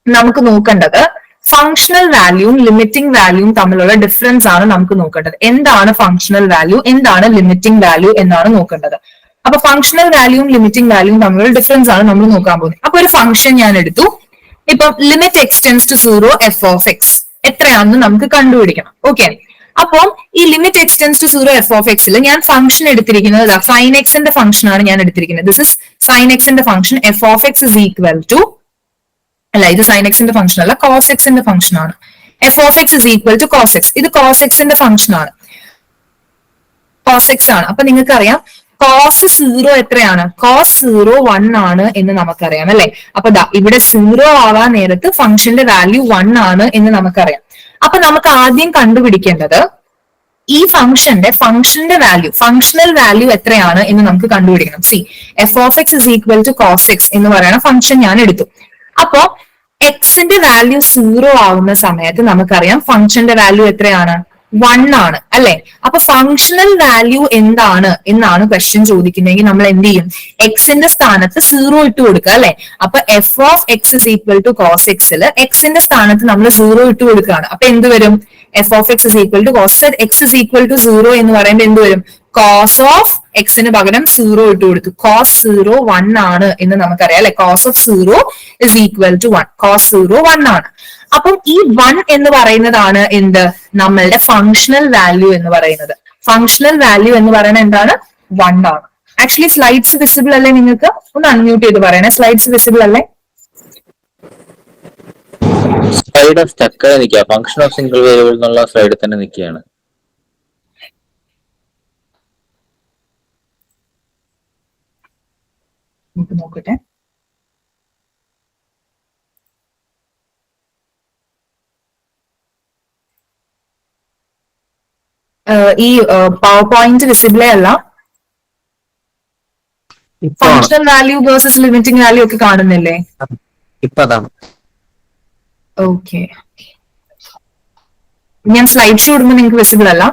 നമുക്ക് നോക്കേണ്ടത് ഫങ്ഷണൽ വാല്യൂവും ലിമിറ്റിംഗ് വാല്യൂവും തമ്മിലുള്ള ഡിഫറൻസ് ആണ് നമുക്ക് നോക്കേണ്ടത്. എന്താണ് ഫങ്ഷണൽ വാല്യൂ, എന്താണ് ലിമിറ്റിംഗ് വാല്യൂ എന്നാണ് നോക്കേണ്ടത്. അപ്പൊ ഫങ്ഷണൽ വാല്യൂവും ലിമിറ്റിംഗ് വാല്യൂവും തമ്മിലുള്ള ഡിഫറൻസ് ആണ് നമ്മൾ നോക്കാൻ പോകുന്നത്. അപ്പൊ ഒരു ഫംഗ്ഷൻ ഞാൻ എടുത്തു. ഇപ്പം limit x tends to zero f of x എത്രയാണെന്ന് നമുക്ക് കണ്ടുപിടിക്കണം. ഓക്കെ, അപ്പം ഈ limit x tends to zero f of എക്സിൽ ഞാൻ ഫംഗ്ഷൻ എടുത്തിരിക്കുന്നത് സൈൻ എക്സിന്റെ ഫംഗ്ഷൻ ആണ് ഞാൻ എടുത്തിരിക്കുന്നത്. ദിസ് ഇസ് സൈൻ എക്സിന്റെ function. F of x is equal to, അല്ല ഇത് സൈൻ എക്സിന്റെ ഫംഗ്ഷൻ അല്ല, കോസ് എക്സിന്റെ ഫംഗ്ഷൻ ആണ്. F of x is equal to cos x. ഇത് കോസ് എക്സിന്റെ ഫംഗ്ഷൻ ആണ്, കോസ് എക്സ് ആണ്. അപ്പൊ നിങ്ങൾക്ക് അറിയാം കോസ് സീറോ എത്രയാണ്? കോസ് സീറോ 1 ആണ് എന്ന് നമുക്കറിയാം അല്ലെ? അപ്പൊ ഇവിടെ സീറോ ആവാൻ നേരത്ത് ഫംഗ്ഷന്റെ വാല്യൂ 1 ആണ് എന്ന് നമുക്കറിയാം. അപ്പൊ നമുക്ക് ആദ്യം കണ്ടുപിടിക്കേണ്ടത് ഈ ഫംഗ്ഷന്റെ വാല്യൂ, ഫങ്ഷണൽ വാല്യൂ എത്രയാണ് എന്ന് നമുക്ക് കണ്ടുപിടിക്കണം. See, f of x is equal to cos x എന്ന് പറയുന്ന ഫംഗ്ഷൻ ഞാൻ എടുത്തു. അപ്പോ എക്സിന്റെ വാല്യൂ സീറോ ആവുന്ന സമയത്ത് നമുക്കറിയാം ഫംഗ്ഷന്റെ വാല്യൂ എത്രയാണ്? 1 ആണ് അല്ലെ? അപ്പൊ ഫങ്ഷണൽ വാല്യൂ എന്താണ് എന്നാണ് ക്വസ്റ്റ്യൻ ചോദിക്കുന്നതെങ്കിൽ നമ്മൾ എന്ത് ചെയ്യും? എക്സിന്റെ സ്ഥാനത്ത് സീറോ ഇട്ട് കൊടുക്കുക അല്ലെ? അപ്പൊ f of x is equal to cos എക്സിൽ എക്സിന്റെ സ്ഥാനത്ത് നമ്മൾ സീറോ ഇട്ട് കൊടുക്കുകയാണ്. അപ്പൊ എന്ത് വരും? F of x is equal to cos x is equal to zero എന്ന് പറയുമ്പോൾ എന്ത് വരും? കോസ് ഓഫ് എക്സിന് പകരം സീറോ ഇട്ട് കൊടുത്തു. കോസ് സീറോ 1 ആണ് എന്ന് നമുക്കറിയാം അല്ലെ? Cos of zero is equal to 1. Cos zero 1 ആണ്. അപ്പം ഈ 1 എന്ന് പറയുന്നതാണ് എന്ത്? നമ്മളുടെ ഫങ്ഷണൽ വാല്യൂ എന്ന് പറയുന്നത്. ഫങ്ഷണൽ വാല്യൂ എന്ന് പറയുന്നത് എന്താണ്? 1 ആണ്. ആക്ച്വലി സ്ലൈഡ്സ് വിസിബിൾ അല്ലേ നിങ്ങൾക്ക്? ഒന്ന് അൺമ്യൂട്ട് ചെയ്ത് പറയണേ. സ്ലൈഡ്സ് വിസിബിൾ അല്ലേ? സ്ലൈഡ് സ്റ്റക്ക് നിൽക്കുക. ഫംഗ്ഷൻ ഓഫ് സിംഗിൾ വേരിയബിൾ എന്നുള്ള സ്ലൈഡിൽ തന്നെ നിൽക്കുകയാണ്. നോക്കട്ടെ. ഈ പവർ പോയിന്റ് വിസിബിളേ അല്ല. Functional value versus limiting value ഒക്കെ കാണുന്നില്ലേ? ഇപ്പൊ അതാണ്. ഓക്കെ, ഞാൻ സ്ലൈഡ് ഷോ ഇടുമ്പോൾ നിങ്ങൾക്ക് വിസിബിൾ അല്ല.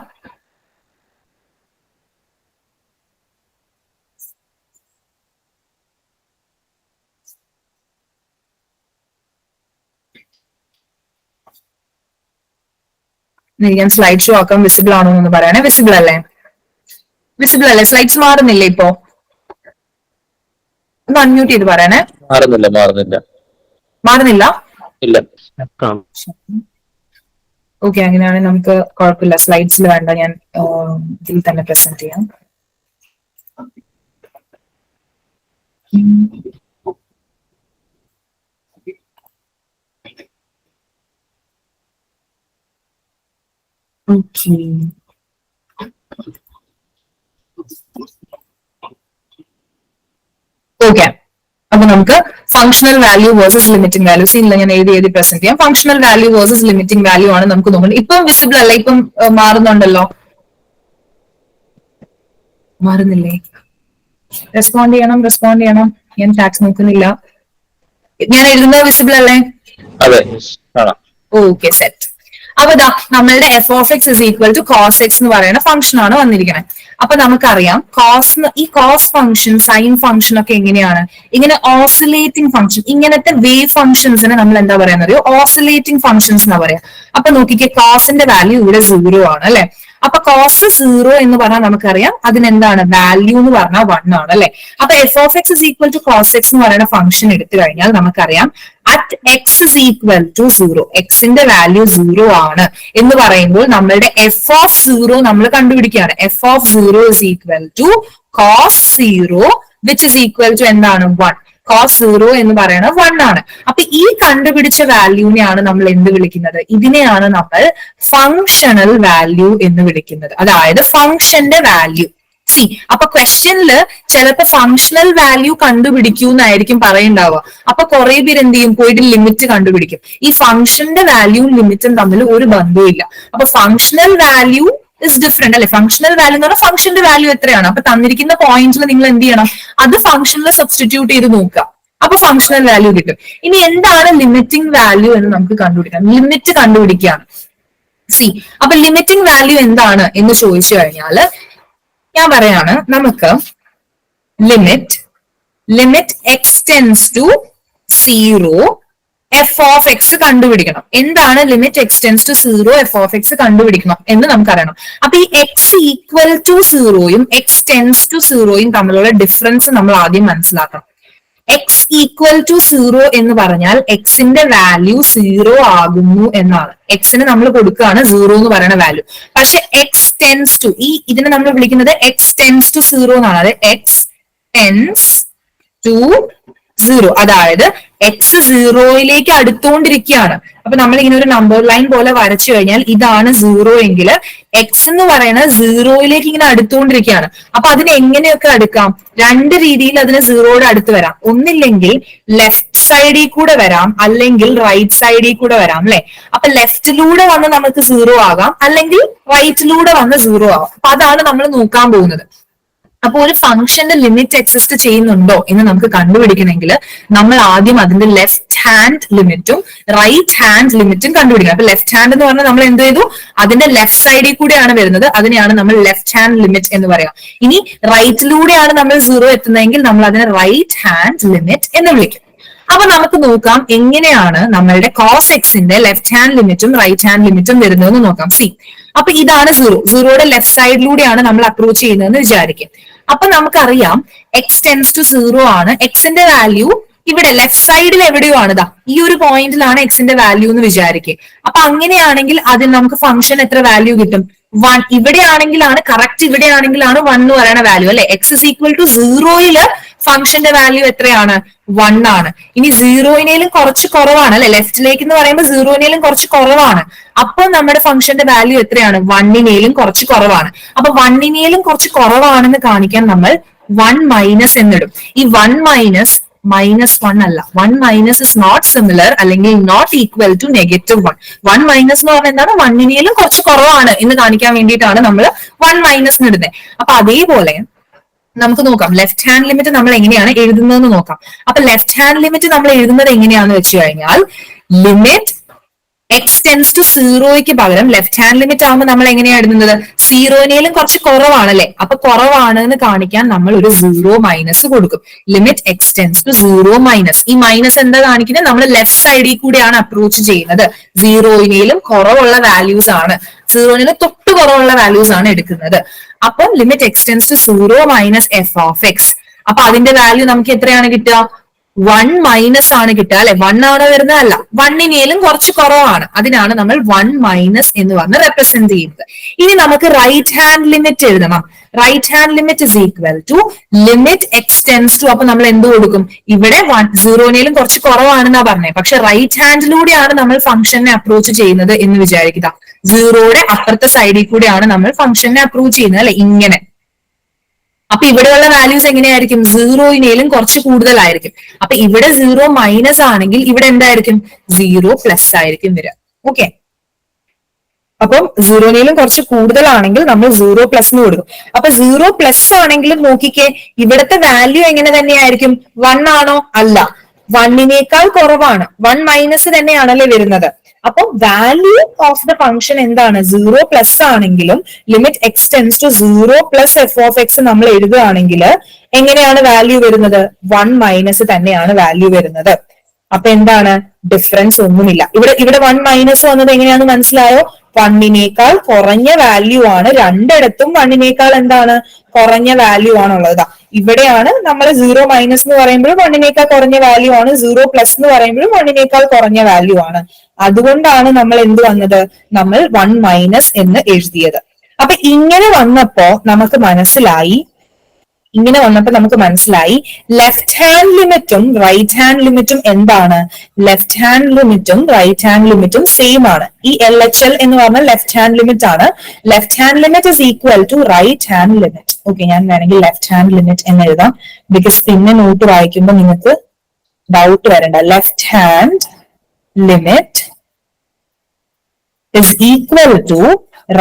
ഞാൻ സ്ലൈഡ് ഷോ ആക്കാൻ വിസിബിൾ ആണോ എന്ന് പറയണേ. വിസിബിൾ അല്ലേ? വിസിബിൾ അല്ലേ? സ്ലൈഡ്സ് മാറുന്നില്ലേ ഇപ്പോ? ഒന്ന് അൺമ്യൂട്ട് ചെയ്ത് പറയണേ. മാറുന്നില്ല. ഇല്ല. ഓക്കെ, അങ്ങനെയാണെങ്കിൽ നമുക്ക് കുഴപ്പമില്ല. സ്ലൈഡ്സിൽ വേണ്ട, ഞാൻ ഇതിൽ തന്നെ പ്രസന്റ് ചെയ്യാം. ഓക്കെ. ഓക്കെ, അപ്പൊ നമുക്ക് functional value versus limiting value സീനില്ല, ഞാൻ എഴുതി പ്രസന്റ് ചെയ്യാം. Functional value versus limiting value ആണ് നമുക്ക് നോക്കുന്നത്. ഇപ്പം വിസിബിൾ അല്ല, ഇപ്പം മാറുന്നുണ്ടല്ലോ, മാറുന്നില്ലേ? റെസ്പോണ്ട് ചെയ്യണം. ഞാൻ ടാക്സ് നോക്കുന്നില്ല. ഞാൻ എഴുതുന്നത് വിസിബിൾ അല്ലേ? അതെ. Okay, set. അപ്പൊ ഇതാ നമ്മളുടെ f of x is equal to cos x എന്ന് പറയുന്ന ഫംഗ്ഷൻ ആണ് വന്നിരിക്കുന്നത്. അപ്പൊ നമുക്കറിയാം ഈ കോസ് ഫംഗ്ഷൻ, സൈൻ ഫംഗ്ഷൻ ഒക്കെ എങ്ങനെയാണ്? ഇങ്ങനെ ഓസിലേറ്റിംഗ് ഫംഗ്ഷൻ, ഇങ്ങനത്തെ വേവ് ഫംഗ്ഷൻസിനെ നമ്മൾ എന്താ പറയുന്നത്? ഓസിലേറ്റിംഗ് ഫംഗ്ഷൻസ് എന്നാ പറയാ. അപ്പൊ നോക്കിക്കേ, കോസിന്റെ വാല്യൂ ഇവിടെ 0 ആണ് അല്ലെ. അപ്പൊ കോസ് 0 എന്ന് പറഞ്ഞാൽ നമുക്കറിയാം അതിനെന്താണ് വാല്യൂ എന്ന് പറഞ്ഞാൽ 1 ആണ് അല്ലെ. അപ്പൊ f of x is equal to cos x എന്ന് പറയുന്ന ഫംഗ്ഷൻ എടുത്തു കഴിഞ്ഞാൽ നമുക്കറിയാം at x is equal to 0, എക്സിന്റെ വാല്യൂ 0 ആണ് എന്ന് പറയുമ്പോൾ നമ്മളുടെ എഫ് ഓഫ് 0 നമ്മൾ കണ്ടുപിടിക്കുകയാണ്. F of 0 is equal to cos 0 which is equal to എന്താണ്? 1. കോസ് 0 എന്ന് പറയുന്നത് 1 ആണ്. അപ്പൊ ഈ കണ്ടുപിടിച്ച വാല്യൂനെയാണ് നമ്മൾ എന്ത് വിളിക്കുന്നത്? ഇതിനെയാണ് നമ്മൾ ഫങ്ഷണൽ വാല്യൂ എന്ന് വിളിക്കുന്നത്. അതായത് ഫംഗ്ഷന്റെ വാല്യൂ. സി, അപ്പൊ ക്വസ്റ്റ്യനില് ചിലപ്പോ ഫങ്ഷണൽ വാല്യൂ കണ്ടുപിടിക്കൂ എന്നായിരിക്കും പറയുണ്ടാവുക. അപ്പൊ കുറെ പേര് എന്ത് ചെയ്യും? പോയിട്ട് ലിമിറ്റ് കണ്ടുപിടിക്കും. ഈ ഫംഗ്ഷന്റെ വാല്യൂവും ലിമിറ്റും തമ്മിൽ ഒരു ബന്ധവും. അപ്പൊ ഫങ്ഷണൽ വാല്യൂ ഇസ് ഡിഫറെന്റ് അല്ലെ. ഫംഗ്ഷണൽ വാല്യൂ എന്ന് പറഞ്ഞാൽ ഫംഗ്ഷന്റെ വാല്യൂ എത്രയാണ്? അപ്പൊ തന്നിരിക്കുന്ന പോയിന്റിൽ നിങ്ങൾ എന്ത് ചെയ്യണം? അത് ഫംഗ്ഷനിൽ സബ്സ്റ്റിറ്റ്യൂട്ട് ചെയ്ത് നോക്കുക. അപ്പൊ ഫംഗ്ഷണൽ വാല്യൂ കിട്ടും. ഇനി എന്താണ് ലിമിറ്റിംഗ് വാല്യൂ എന്ന് നമുക്ക് കണ്ടുപിടിക്കാം. ലിമിറ്റ് കണ്ടുപിടിക്കുകയാണ്. സി, അപ്പൊ ലിമിറ്റിംഗ് വാല്യൂ എന്താണ് എന്ന് ചോദിച്ചു കഴിഞ്ഞാൽ ഞാൻ പറയാണ്, നമുക്ക് limit x tends to 0 f of x കണ്ടുപിടിക്കണം. എന്താണ് limit x tends to 0 f of x കണ്ടുപിടിക്കണം എന്ന് നമുക്കറിയണം. അപ്പൊ ഈ എക്സ് ഈക്വൽ ടു 0യും എക്സ് ടെൻസ് ടു 0യും തമ്മിലുള്ള ഡിഫറൻസ് നമ്മൾ ആദ്യം മനസ്സിലാക്കണം. എക്സ് ഈക്വൽ ടു 0 എന്ന് പറഞ്ഞാൽ എക്സിന്റെ വാല്യൂ 0 ആകുന്നു എന്നാണ്. എക്സിന് നമ്മൾ കൊടുക്കുകയാണ് 0 എന്ന് പറയുന്ന വാല്യൂ. പക്ഷെ എക്സ് ടെൻസ് ടു, ഇതിനെ നമ്മൾ വിളിക്കുന്നത് എക്സ് ടെൻസ് ടു 0 എന്നാണ്. അത് എക്സ് ടെൻസ് ടു 0, അതായത് എക്സ് 0യിലേക്ക് അടുത്തുകൊണ്ടിരിക്കുകയാണ്. അപ്പൊ നമ്മൾ ഇങ്ങനെ ഒരു നമ്പർ ലൈൻ പോലെ വരച്ചു കഴിഞ്ഞാൽ ഇതാണ് 0 എങ്കിൽ എക്സ് എന്ന് പറയുന്നത് 0യിലേക്ക് ഇങ്ങനെ അടുത്തുകൊണ്ടിരിക്കുകയാണ്. അപ്പൊ അതിന് എങ്ങനെയൊക്കെ അടുക്കാം? രണ്ട് രീതിയിൽ അതിന് 0യുടെ അടുത്ത് വരാം. ഒന്നില്ലെങ്കിൽ ലെഫ്റ്റ് സൈഡിൽ കൂടെ വരാം, അല്ലെങ്കിൽ റൈറ്റ് സൈഡിൽ കൂടെ വരാം അല്ലെ. അപ്പൊ ലെഫ്റ്റിലൂടെ വന്ന് നമുക്ക് 0 ആകാം, അല്ലെങ്കിൽ റൈറ്റിലൂടെ വന്ന് 0 ആകാം. അപ്പൊ അതാണ് നമ്മൾ നോക്കാൻ പോകുന്നത്. അപ്പൊ ഒരു ഫംഗ്ഷന്റെ ലിമിറ്റ് എക്സിസ്റ്റ് ചെയ്യുന്നുണ്ടോ എന്ന് നമുക്ക് കണ്ടുപിടിക്കണമെങ്കിൽ നമ്മൾ ആദ്യം അതിന്റെ ലെഫ്റ്റ് ഹാൻഡ് ലിമിറ്റും റൈറ്റ് ഹാൻഡ് ലിമിറ്റും കണ്ടുപിടിക്കണം. അപ്പൊ ലെഫ്റ്റ് ഹാൻഡ് എന്ന് പറഞ്ഞാൽ നമ്മൾ എന്ത് ചെയ്തു? അതിന്റെ ലെഫ്റ്റ് സൈഡിൽ കൂടെയാണ് വരുന്നത്, അതിനെയാണ് നമ്മൾ ലെഫ്റ്റ് ഹാൻഡ് ലിമിറ്റ് എന്ന് പറയാം. ഇനി റൈറ്റിലൂടെയാണ് നമ്മൾ 0 എത്തുന്നതെങ്കിൽ നമ്മൾ അതിനെ റൈറ്റ് ഹാൻഡ് ലിമിറ്റ് എന്ന് വിളിക്കും. അപ്പൊ നമുക്ക് നോക്കാം എങ്ങനെയാണ് നമ്മളുടെ കോസ് എക്സിന്റെ ലെഫ്റ്റ് ഹാൻഡ് ലിമിറ്റും റൈറ്റ് ഹാൻഡ് ലിമിറ്റും വരുന്നതെന്ന് നോക്കാം. സി, അപ്പൊ ഇതാണ് 0യുടെ ലെഫ്റ്റ് സൈഡിലൂടെയാണ് നമ്മൾ അപ്രോച്ച് ചെയ്യുന്നതെന്ന് വിചാരിക്കും. അപ്പൊ നമുക്കറിയാം എക്സ് ടെൻസ് ടു 0 ആണ്. എക്സിന്റെ വാല്യൂ ഇവിടെ ലെഫ്റ്റ് സൈഡിൽ എവിടെയോ ആണ്, ഈ ഒരു പോയിന്റിലാണ് എക്സിന്റെ വാല്യൂ എന്ന് വിചാരിക്കുക. അപ്പൊ അങ്ങനെയാണെങ്കിൽ അതിൽ നമുക്ക് ഫംഗ്ഷൻ എത്ര വാല്യൂ കിട്ടും? 1. ഇവിടെയാണെങ്കിലാണ് കറക്റ്റ്, ഇവിടെയാണെങ്കിലാണ് 1 എന്ന് പറയുന്ന വാല്യൂ അല്ലെ. എക്സ് ഇസ് ഈക്വൽ ടു 0യില് ഫംഗ്ഷന്റെ വാല്യൂ എത്രയാണ്? 1 ആണ്. ഇനി 0യിലും കുറച്ച് കുറവാണ് അല്ലെ, ലെഫ്റ്റിലേക്ക് എന്ന് പറയുമ്പോൾ 0യിലും കുറച്ച് കുറവാണ്. അപ്പൊ നമ്മുടെ ഫംഗ്ഷന്റെ വാല്യൂ എത്രയാണ്? 1ലും കുറച്ച് കുറവാണ്. അപ്പൊ 1ലും കുറച്ച് കുറവാണെന്ന് കാണിക്കാൻ നമ്മൾ 1 മൈനസ് എന്നിടും. ഈ 1 മൈനസ് -1 അല്ല, 1 മൈനസ് ഇസ് നോട്ട് സിമിലർ അല്ലെങ്കിൽ നോട്ട് ഈക്വൽ ടു -1. 1 മൈനസ് എന്ന് പറഞ്ഞാൽ എന്താണ്? 1ലും കുറച്ച് കുറവാണ് എന്ന് കാണിക്കാൻ വേണ്ടിയിട്ടാണ് നമ്മൾ 1 മൈനസ് ഇടുന്നത്. അപ്പൊ അതേപോലെ നമുക്ക് നോക്കാം ലെഫ്റ്റ് ഹാൻഡ് ലിമിറ്റ് നമ്മൾ എങ്ങനെയാണ് എഴുതുന്നതെന്ന് നോക്കാം. അപ്പൊ ലെഫ്റ്റ് ഹാൻഡ് ലിമിറ്റ് നമ്മൾ എഴുതുന്നത് എങ്ങനെയാന്ന് വെച്ച് കഴിഞ്ഞാൽ ലിമിറ്റ് എക്സ് ടെൻസ് ടു 0യ്ക്ക് പകരം ലെഫ്റ്റ് ഹാൻഡ് ലിമിറ്റ് ആകുമ്പോൾ നമ്മൾ എങ്ങനെയാണ് എഴുതുന്നത്? 0യിലും കുറച്ച് കുറവാണല്ലേ, അപ്പൊ കുറവാണ് എന്ന് കാണിക്കാൻ നമ്മൾ ഒരു 0 മൈനസ് കൊടുക്കും. Limit x tends to 0 minus. ഈ മൈനസ് എന്താ കാണിക്കുന്നത്? നമ്മൾ ലെഫ്റ്റ് സൈഡിൽ കൂടെയാണ് അപ്രോച്ച് ചെയ്യുന്നത്. 0യിലും കുറവുള്ള വാല്യൂസ് ആണ്, 0യിലും തൊട്ട് കുറവുള്ള വാല്യൂസ് ആണ് എടുക്കുന്നത്. അപ്പം limit x tends to 0 minus f of x. അപ്പൊ അതിന്റെ വാല്യൂ നമുക്ക് എത്രയാണ് കിട്ടുക? 1 മൈനസ് ആണ് കിട്ടുക അല്ലെ. 1 ആണ് വരുന്നത് അല്ല, 1ലും കുറച്ച് കുറവാണ്. അതിനാണ് നമ്മൾ 1 മൈനസ് എന്ന് പറഞ്ഞ് റെപ്രസെന്റ് ചെയ്യുന്നത്. ഇനി നമുക്ക് റൈറ്റ് ഹാൻഡ് ലിമിറ്റ് എഴുതണം. Right hand limit is equal to limit x tends to, അപ്പൊ നമ്മൾ എന്ത് കൊടുക്കും? ഇവിടെ 0യിലും കുറച്ച് കുറവാണെന്നാ പറഞ്ഞത്, പക്ഷെ റൈറ്റ് ഹാൻഡിലൂടെയാണ് നമ്മൾ ഫംഗ്ഷനെ അപ്രോച്ച് ചെയ്യുന്നത് എന്ന് വിചാരിക്കുക. സീറോയുടെ അപ്പുറത്തെ സൈഡിൽ കൂടെയാണ് നമ്മൾ ഫംഗ്ഷനെ അപ്രൂവ് ചെയ്യുന്നത് അല്ലെ, ഇങ്ങനെ. അപ്പൊ ഇവിടെയുള്ള വാല്യൂസ് എങ്ങനെയായിരിക്കും? സീറോയിനേലും കുറച്ച് കൂടുതലായിരിക്കും. അപ്പൊ ഇവിടെ 0 മൈനസ് ആണെങ്കിൽ ഇവിടെ എന്തായിരിക്കും? 0 പ്ലസ് ആയിരിക്കും വരിക. ഓക്കെ, അപ്പം 0നേലും കുറച്ച് കൂടുതലാണെങ്കിൽ നമ്മൾ 0 പ്ലസ് എന്ന് കൊടുക്കും. അപ്പൊ 0 പ്ലസ് ആണെങ്കിലും നോക്കിക്കേ, ഇവിടുത്തെ വാല്യൂ എങ്ങനെ തന്നെയായിരിക്കും? 1 ആണോ? അല്ല, 1നേക്കാൾ കുറവാണ്. 1 മൈനസ് തന്നെയാണല്ലേ വരുന്നത്. അപ്പൊ വാല്യൂ ഓഫ് ദ ഫംഗ്ഷൻ എന്താണ്? 0 പ്ലസ് ആണെങ്കിലും limit x tends to 0 plus f of x നമ്മൾ എഴുതുകയാണെങ്കിൽ എങ്ങനെയാണ് വാല്യൂ വരുന്നത്? 1 മൈനസ് തന്നെയാണ് വാല്യൂ വരുന്നത്. അപ്പൊ എന്താണ്? ഡിഫറൻസ് ഒന്നുമില്ല. ഇവിടെ 1 മൈനസ് വന്നത് എങ്ങനെയാണെന്ന് മനസ്സിലായോ? 1നേക്കാൾ കുറഞ്ഞ വാല്യൂ ആണ്. രണ്ടിടത്തും 1നേക്കാൾ എന്താണ്? കുറഞ്ഞ വാല്യൂ ആണുള്ളത്. ഇവിടെയാണ് നമ്മൾ 0 മൈനസ് എന്ന് പറയുമ്പോഴും 1നേക്കാൾ കുറഞ്ഞ വാല്യൂ ആണ്, 0 പ്ലസ് എന്ന് പറയുമ്പോഴും 1നേക്കാൾ കുറഞ്ഞ വാല്യൂ ആണ്. അതുകൊണ്ടാണ് നമ്മൾ എന്ത് വന്നത്? നമ്മൾ 1 മൈനസ് എന്ന് എഴുതിയത്. അപ്പൊ ഇങ്ങനെ വന്നപ്പോ നമുക്ക് മനസ്സിലായി ലെഫ്റ്റ് ഹാൻഡ് ലിമിറ്റും റൈറ്റ് ഹാൻഡ് ലിമിറ്റും എന്താണ്? ലെഫ്റ്റ് ഹാൻഡ് ലിമിറ്റും റൈറ്റ് ഹാൻഡ് ലിമിറ്റും സെയിം ആണ്. ഈ LHL എന്ന് പറഞ്ഞാൽ ലെഫ്റ്റ് ഹാൻഡ് ലിമിറ്റ് ആണ്. Left hand limit is equal to right hand limit. Okay, ഞാൻ വേണമെങ്കിൽ ലെഫ്റ്റ് ഹാൻഡ് ലിമിറ്റ് എന്ന് എഴുതാം, ബിക്കോസ് പിന്നെ നോട്ട് വായിക്കുമ്പോൾ നിങ്ങൾക്ക് ഡൗട്ട് വരണ്ട. Left hand limit is equal to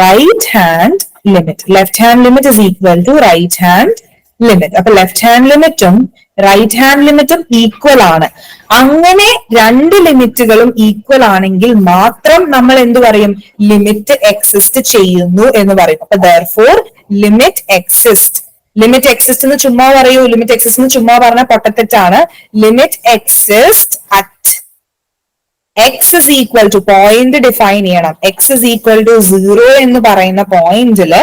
right hand limit. Left hand limit is equal to right hand limit. അപ്പൊ left hand ലിമിറ്റും റൈറ്റ് ഹാൻഡ് ലിമിറ്റും ഈക്വൽ ആണ്. അങ്ങനെ രണ്ട് ലിമിറ്റുകളും ഈക്വൽ ആണെങ്കിൽ മാത്രം നമ്മൾ എന്ത് പറയും? ലിമിറ്റ് എക്സിസ്റ്റ് ചെയ്യുന്നു എന്ന് പറയും. അപ്പൊ therefore limit exist. Limit exist എന്ന് ചുമ്മാ പറയൂ. ലിമിറ്റ് എക്സിസ്റ്റ് എന്ന് ചുമ്മാ പറഞ്ഞാൽ പൊട്ടത്തെറ്റാണ്. Limit exist at x is equal to, point define ചെയ്യണം. എക്സ് ഇസ് ഈക്വൽ ടു 0 എന്ന് പറയുന്ന പോയിന്റില്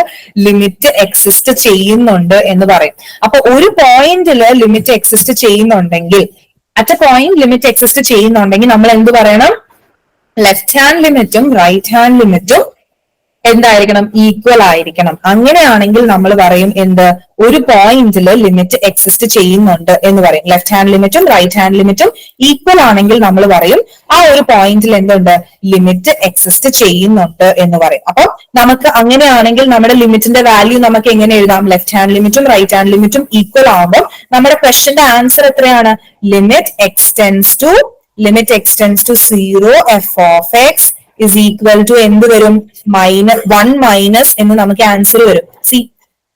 ലിമിറ്റ് എക്സിസ്റ്റ് ചെയ്യുന്നുണ്ട് എന്ന് പറയും. അപ്പൊ ഒരു പോയിന്റില് ലിമിറ്റ് എക്സിസ്റ്റ് ചെയ്യുന്നുണ്ടെങ്കിൽ, at a point limit exist ചെയ്യുന്നുണ്ടെങ്കിൽ നമ്മൾ എന്ത് പറയണം? ലെഫ്റ്റ് ഹാൻഡ് ലിമിറ്റും റൈറ്റ് ഹാൻഡ് ലിമിറ്റും എന്തായിരിക്കണം? ഈക്വൽ ആയിരിക്കണം. അങ്ങനെയാണെങ്കിൽ നമ്മൾ പറയും എന്ത്? ഒരു പോയിന്റില് ലിമിറ്റ് എക്സിസ്റ്റ് ചെയ്യുന്നുണ്ട് എന്ന് പറയും. ലെഫ്റ്റ് ഹാൻഡ് ലിമിറ്റും റൈറ്റ് ഹാൻഡ് ലിമിറ്റും ഈക്വൽ ആണെങ്കിൽ നമ്മൾ പറയും ആ ഒരു പോയിന്റിൽ എന്തുണ്ട്? ലിമിറ്റ് എക്സിസ്റ്റ് ചെയ്യുന്നുണ്ട് എന്ന് പറയും. അപ്പൊ നമുക്ക് അങ്ങനെയാണെങ്കിൽ നമ്മുടെ ലിമിറ്റിന്റെ വാല്യൂ നമുക്ക് എങ്ങനെ എഴുതാം? ലെഫ്റ്റ് ഹാൻഡ് ലിമിറ്റും റൈറ്റ് ഹാൻഡ് ലിമിറ്റും ഈക്വൽ ആകുമ്പോൾ നമ്മുടെ ക്വസ്റ്റ്യന്റെ ആൻസർ എത്രയാണ്? Limit x tends to 0 f of x is equal to എന്ത് വരും? 1 മൈനസ് എന്ന് നമുക്ക് ആൻസർ വരും. സി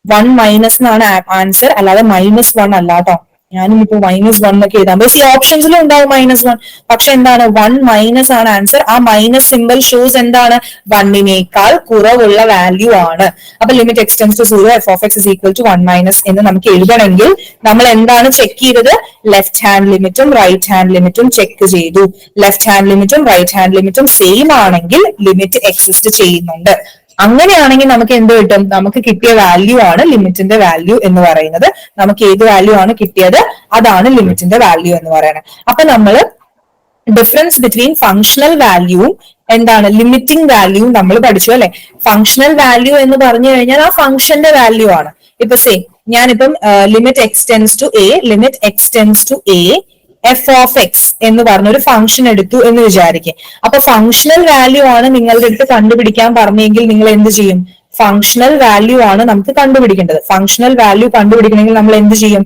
1 മൈനസ് എന്നാണ് ആൻസർ, അല്ലാതെ -1 അല്ല കേട്ടോ. ഞാനും ഇപ്പൊ -1 എന്നൊക്കെ എഴുതാം. പക്ഷേ ഓപ്ഷൻസിലും ഉണ്ടാവും -1. പക്ഷെ എന്താണ്? 1 മൈനസ് ആണ് ആൻസർ. ആ മൈനസ് സിമ്പിൾ ഷോസ് എന്താണ്? 1നേക്കാൾ കുറവുള്ള വാല്യൂ ആണ്. അപ്പൊ limit x tends to 0 f of x is equal to 1 minus എന്ന് നമുക്ക് എഴുതണമെങ്കിൽ നമ്മൾ എന്താണ് ചെക്ക് ചെയ്തത്? ലെഫ്റ്റ് ഹാൻഡ് ലിമിറ്റും റൈറ്റ് ഹാൻഡ് ലിമിറ്റും ചെക്ക് ചെയ്തു. ലെഫ്റ്റ് ഹാൻഡ് ലിമിറ്റും റൈറ്റ് ഹാൻഡ് ലിമിറ്റും സെയിം ആണെങ്കിൽ ലിമിറ്റ് എക്സിസ്റ്റ് ചെയ്യുന്നുണ്ട്. അങ്ങനെയാണെങ്കിൽ നമുക്ക് എന്ത് കിട്ടും? നമുക്ക് കിട്ടിയ വാല്യൂ ആണ് ലിമിറ്റിന്റെ വാല്യൂ എന്ന് പറയുന്നത്. നമുക്ക് ഏത് വാല്യൂ ആണ് കിട്ടിയത്? അതാണ് ലിമിറ്റിന്റെ വാല്യൂ എന്ന് പറയുന്നത്. അപ്പൊ നമ്മൾ ഡിഫറൻസ് ബിറ്റ്വീൻ ഫങ്ഷണൽ വാല്യൂവും എന്താണ് ലിമിറ്റിംഗ് വാല്യൂവും നമ്മൾ പഠിച്ചു അല്ലെ. ഫങ്ഷണൽ വാല്യൂ എന്ന് പറഞ്ഞു കഴിഞ്ഞാൽ ആ ഫംഗ്ഷന്റെ വാല്യൂ ആണ്. ഇപ്പൊ ഞാനിപ്പം limit x tends to a f of x എന്ന് പറഞ്ഞൊരു ഫംഗ്ഷൻ എടുത്തു എന്ന് വിചാരിക്കും. അപ്പൊ ഫങ്ഷണൽ വാല്യൂ ആണ് നിങ്ങളുടെ അടുത്ത് കണ്ടുപിടിക്കാൻ പറഞ്ഞെങ്കിൽ നിങ്ങൾ എന്ത് ചെയ്യും? ഫങ്ഷണൽ വാല്യൂ ആണ് നമുക്ക് കണ്ടുപിടിക്കേണ്ടത്. ഫങ്ഷണൽ വാല്യൂ കണ്ടുപിടിക്കണമെങ്കിൽ നമ്മൾ എന്ത് ചെയ്യും?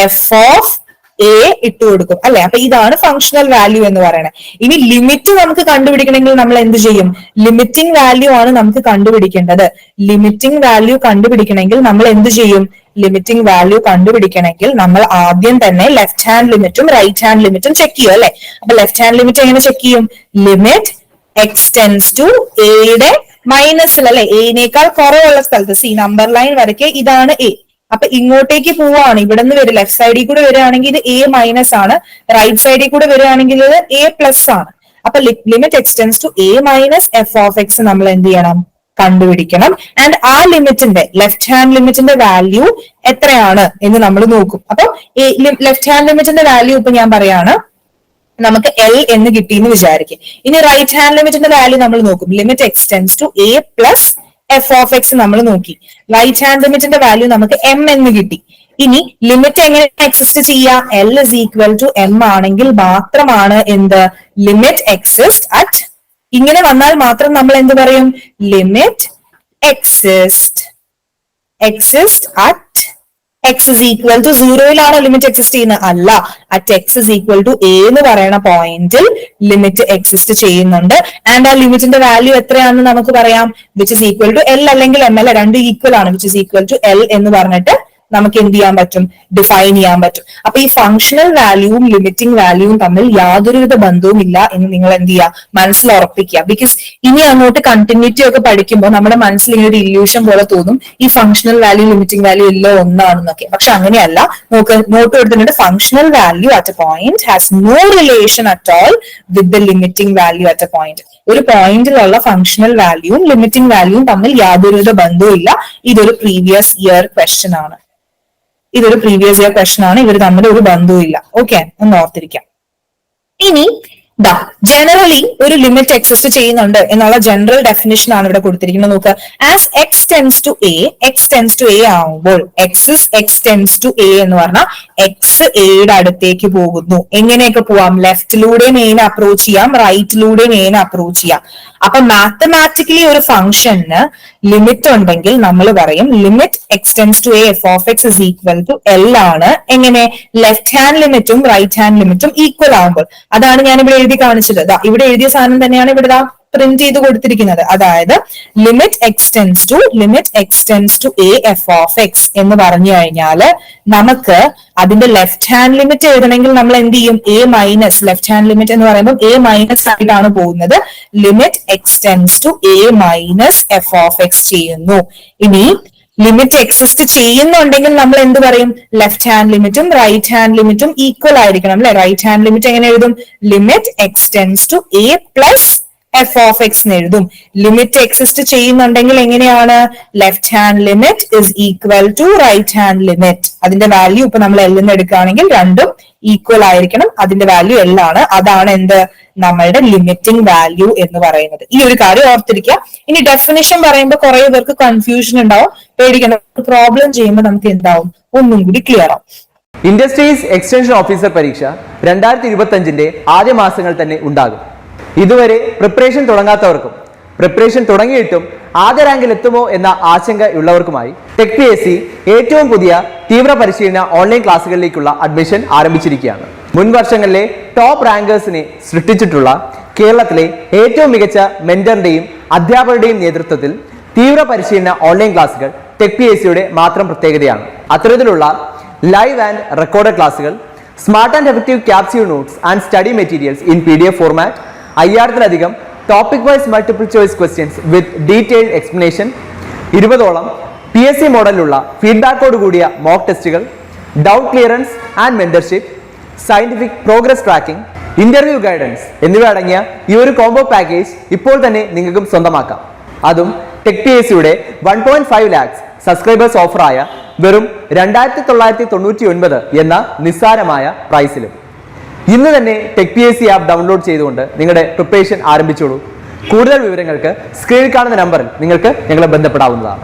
എഫ് ഓഫ് എ ഇട്ട് കൊടുക്കും അല്ലെ. അപ്പൊ ഇതാണ് ഫങ്ഷണൽ വാല്യൂ എന്ന് പറയുന്നത്. ഇനി ലിമിറ്റ് നമുക്ക് കണ്ടുപിടിക്കണമെങ്കിൽ നമ്മൾ എന്ത് ചെയ്യും? ലിമിറ്റിംഗ് വാല്യൂ ആണ് നമുക്ക് കണ്ടുപിടിക്കേണ്ടത്. ലിമിറ്റിംഗ് വാല്യൂ കണ്ടുപിടിക്കണമെങ്കിൽ നമ്മൾ എന്ത് ചെയ്യും? ലിമിറ്റിംഗ് വാല്യൂ കണ്ടുപിടിക്കണമെങ്കിൽ നമ്മൾ ആദ്യം തന്നെ ലെഫ്റ്റ് ഹാൻഡ് ലിമിറ്റും റൈറ്റ് ഹാൻഡ് ലിമിറ്റും ചെക്ക് ചെയ്യും അല്ലെ. അപ്പൊ ലെഫ്റ്റ് ഹാൻഡ് ലിമിറ്റ് എങ്ങനെ ചെക്ക് ചെയ്യും? ലിമിറ്റ് എക്സ് ടെൻസ് ടു എയുടെ മൈനസിൽ അല്ലെ, എനേക്കാൾ കുറവുള്ള സ്ഥലത്ത് നമ്പർ ലൈൻ വരയ്ക്ക് ഇതാണ് എ. അപ്പൊ ഇങ്ങോട്ടേക്ക് പോവാണ്. ഇവിടെ നിന്ന് വരും ലെഫ്റ്റ് സൈഡിൽ കൂടെ വരികയാണെങ്കിൽ ഇത് എ മൈനസ് ആണ്, റൈറ്റ് സൈഡിൽ കൂടെ വരികയാണെങ്കിൽ ഇത് എ പ്ലസ് ആണ്. അപ്പൊ limit x tends to a minus f of x നമ്മൾ എന്ത് ചെയ്യണം? കണ്ടുപിടിക്കണം. ആൻഡ് ആ ലിമിറ്റിന്റെ ലെഫ്റ്റ് ഹാൻഡ് ലിമിറ്റിന്റെ വാല്യൂ എത്രയാണ് എന്ന് നമ്മൾ നോക്കും. അപ്പൊ ലെഫ്റ്റ് ഹാൻഡ് ലിമിറ്റിന്റെ വാല്യൂ ഇപ്പൊ ഞാൻ പറയാണ്, നമുക്ക് L എന്ന് കിട്ടിയെന്ന് വിചാരിക്കും. ഇനി റൈറ്റ് ഹാൻഡ് ലിമിറ്റിന്റെ വാല്യൂ നമ്മൾ നോക്കും. Limit x tends to a plus f of x നമ്മൾ നോക്കി. റൈറ്റ് ഹാൻഡ് ലിമിറ്റിന്റെ വാല്യൂ നമുക്ക് M എന്ന് കിട്ടി. ഇനി ലിമിറ്റ് എങ്ങനെ എക്സിസ്റ്റ് ചെയ്യാം? L is equal to M ആണെങ്കിൽ മാത്രമാണ് എന്ത്? ലിമിറ്റ് എക്സിസ്റ്റ് അറ്റ് ഇങ്ങനെ വന്നാൽ മാത്രം നമ്മൾ എന്ത് പറയും? Limit exist at x is equal to 0യിലാണോ ലിമിറ്റ് എക്സിസ്റ്റ് ചെയ്യുന്നത്? അല്ല, at x is equal to a എന്ന് പറയുന്ന പോയിന്റിൽ ലിമിറ്റ് എക്സിസ്റ്റ് ചെയ്യുന്നുണ്ട്. ആൻഡ് ആ ലിമിറ്റിന്റെ വാല്യൂ എത്രയാണെന്ന് നമുക്ക് പറയാം, which is equal to L അല്ലെങ്കിൽ എം എൽ, രണ്ട് ഈക്വൽ ആണ്. Which is equal to L എന്ന് പറഞ്ഞിട്ട് നമുക്ക് എന്ത് ചെയ്യാൻ പറ്റും? ഡിഫൈൻ ചെയ്യാൻ പറ്റും. അപ്പൊ ഈ ഫങ്ഷണൽ വാല്യൂവും ലിമിറ്റിംഗ് വാല്യൂവും തമ്മിൽ യാതൊരുവിധ ബന്ധവും ഇല്ല എന്ന് നിങ്ങൾ എന്ത് ചെയ്യുക? മനസ്സിൽ ഉറപ്പിക്കുക. ബിക്കോസ് ഇനി അങ്ങോട്ട് കണ്ടിന്യൂറ്റി ഒക്കെ പഠിക്കുമ്പോൾ നമ്മുടെ മനസ്സിൽ ഇങ്ങനെ ഒരു ഇല്യൂഷൻ പോലെ തോന്നും ഈ ഫങ്ഷണൽ വാല്യൂ ലിമിറ്റിംഗ് വാല്യൂ എല്ലാം ഒന്നാണെന്നൊക്കെ. പക്ഷെ അങ്ങനെയല്ല. നോട്ട് എടുത്തിട്ടുണ്ട്, functional value at a point has no relation at all with the limiting value at a point. ഒരു പോയിന്റിലുള്ള ഫങ്ഷണൽ വാല്യൂവും ലിമിറ്റിംഗ് വാല്യൂവും തമ്മിൽ യാതൊരുവിധ ബന്ധവും ഇല്ല. ഇതൊരു പ്രീവിയസ് ഇയർ ക്വസ്റ്റ്യൻ ആണ്. ഇവർ തമ്മിൽ ഒരു ബന്ധവും ഇല്ല. ഓക്കെ, ഒന്ന് ഓർത്തിരിക്കാം. ഇനി ജനറലി ഒരു ലിമിറ്റ് എക്സിസ്റ്റ് ചെയ്യുന്നുണ്ട് എന്നുള്ള ജനറൽ ഡെഫിനിഷൻ ആണ് ഇവിടെ കൊടുത്തിരിക്കുന്നത്. നോക്കുക, as x tends to a ആവുമ്പോൾ എക്സ് ടെൻസ് ടു എ എന്ന് പറഞ്ഞാൽ എക്സ് എയുടെ അടുത്തേക്ക് പോകുന്നു. എങ്ങനെയൊക്കെ പോവാം? ലെഫ്റ്റിലൂടെയും എനെ അപ്രോച്ച് ചെയ്യാം, റൈറ്റിലൂടെയും എനെ അപ്രോച്ച് ചെയ്യാം. അപ്പൊ മാത്തമാറ്റിക്കലി ഒരു ഫംഗ്ഷന് ലിമിറ്റ് ഉണ്ടെങ്കിൽ നമ്മൾ പറയും limit x tends to a f of x is equal to L ആണ്. എങ്ങനെ? ലെഫ്റ്റ് ഹാൻഡ് ലിമിറ്റും റൈറ്റ് ഹാൻഡ് ലിമിറ്റും ഈക്വൽ ആകുമ്പോൾ. അതാണ് ഞാൻ ഇവിടെ എഴുതി കാണിച്ചത്. ഇവിടെ എഴുതിയ സാധനം തന്നെയാണ് ഇവിടെ പ്രിന്റ് ചെയ്ത് കൊടുത്തിരിക്കുന്നത്. അതായത് limit x tends to a f of x എന്ന് പറഞ്ഞു കഴിഞ്ഞാല് നമുക്ക് അതിന്റെ ലെഫ്റ്റ് ഹാൻഡ് ലിമിറ്റ് എഴുതണമെങ്കിൽ നമ്മൾ എന്ത് ചെയ്യും? A minus, left hand limit എന്ന് പറയുമ്പോൾ എ മൈനസ് ആയിട്ടാണ് പോകുന്നത്. Limit x tends to a minus f of x ചെയ്യുന്നു. ഇനി ലിമിറ്റ് എക്സിസ്റ്റ് ചെയ്യുന്നുണ്ടെങ്കിൽ നമ്മൾ എന്ത് പറയും? ലെഫ്റ്റ് ഹാൻഡ് ലിമിറ്റും റൈറ്റ് ഹാൻഡ് ലിമിറ്റും ഈക്വൽ ആയിരിക്കണം അല്ലെ? റൈറ്റ് ഹാൻഡ് ലിമിറ്റ് എങ്ങനെ എഴുതും? Limit x tends to a plus f of x എന്ന് എഴുതും. ലിമിറ്റ് എക്സിസ്റ്റ് ചെയ്യുന്നുണ്ടെങ്കിൽ എങ്ങനെയാണ്? Left hand limit is equal to right hand limit. അതിന്റെ വാല്യൂ ഇപ്പൊ നമ്മൾ എൽ എന്ന് എടുക്കുകയാണെങ്കിൽ രണ്ടും ഈക്വൽ ആയിരിക്കണം. അതിന്റെ വാല്യൂ എൽ ആണ്. അതാണ് എന്ത്? നമ്മളുടെ ലിമിറ്റിംഗ് വാല്യൂ എന്ന് പറയുന്നത്. ഈ ഒരു കാര്യം ഓർത്തിരിക്കുക. ഇനി ഡെഫിനിഷൻ പറയുമ്പോൾ കുറെ പേർക്ക് കൺഫ്യൂഷൻ ഉണ്ടാവും. പേടിക്കണം, പ്രോബ്ലം ചെയ്യുമ്പോൾ നമുക്ക് എന്താവും? ഒന്നും കൂടി ക്ലിയർ ആവും. ഇൻഡസ്ട്രീസ് എക്സ്റ്റൻഷൻ ഓഫീസർ പരീക്ഷ 2025 ആദ്യ മാസങ്ങൾ തന്നെ ഉണ്ടാകും. ഇതുവരെ പ്രിപ്പറേഷൻ തുടങ്ങാത്തവർക്കും പ്രിപ്പറേഷൻ തുടങ്ങിയിട്ടും ആദ്യ റാങ്കിൽ എത്തുമോ എന്ന ആശങ്കയുള്ളവർക്കുമായി ടെക് PSC ഏറ്റവും പുതിയ തീവ്ര പരിശീലന ഓൺലൈൻ ക്ലാസുകളിലേക്കുള്ള അഡ്മിഷൻ ആരംഭിച്ചിരിക്കുകയാണ്. മുൻ വർഷങ്ങളിലെ ടോപ്പ് റാങ്കേഴ്സിനെ സൃഷ്ടിച്ചിട്ടുള്ള കേരളത്തിലെ ഏറ്റവും മികച്ച മെന്ററിന്റെയും അധ്യാപകരുടെയും നേതൃത്വത്തിൽ തീവ്ര പരിശീലന ഓൺലൈൻ ക്ലാസുകൾ ടെക് PSCയുടെ മാത്രം പ്രത്യേകതയാണ്. അത്തരത്തിലുള്ള ലൈവ് ആൻഡ് റെക്കോർഡ് ക്ലാസുകൾ, smart and effective capsule notes and study materials in PDF format, 5000-ലധികം topic wise multiple choice questions with detailed explanation, 20ഓളം PSC മോഡലിലുള്ള ഫീഡ്ബാക്കോട് കൂടിയ മോക്ക് ടെസ്റ്റുകൾ, doubt clearance and mentorship, scientific progress tracking, interview guidance എന്നിവ അടങ്ങിയ ഈ ഒരു കോംബോ പാക്കേജ് ഇപ്പോൾ തന്നെ നിങ്ങൾക്കും സ്വന്തമാക്കാം. അതും ടെക് PSCയുടെ 1.5 lakhs സബ്സ്ക്രൈബേഴ്സ് ഓഫറായ വെറും 2999 എന്ന നിസ്സാരമായ പ്രൈസിലും. ഇന്ന് തന്നെ ടെക് PSC ആപ്പ് ഡൗൺലോഡ് ചെയ്തുകൊണ്ട് നിങ്ങളുടെ പ്രിപ്പറേഷൻ ആരംഭിച്ചോളൂ. കൂടുതൽ വിവരങ്ങൾക്ക് സ്ക്രീനിൽ കാണുന്ന നമ്പറിൽ നിങ്ങൾക്ക് ഞങ്ങളെ ബന്ധപ്പെടാവുന്നതാണ്.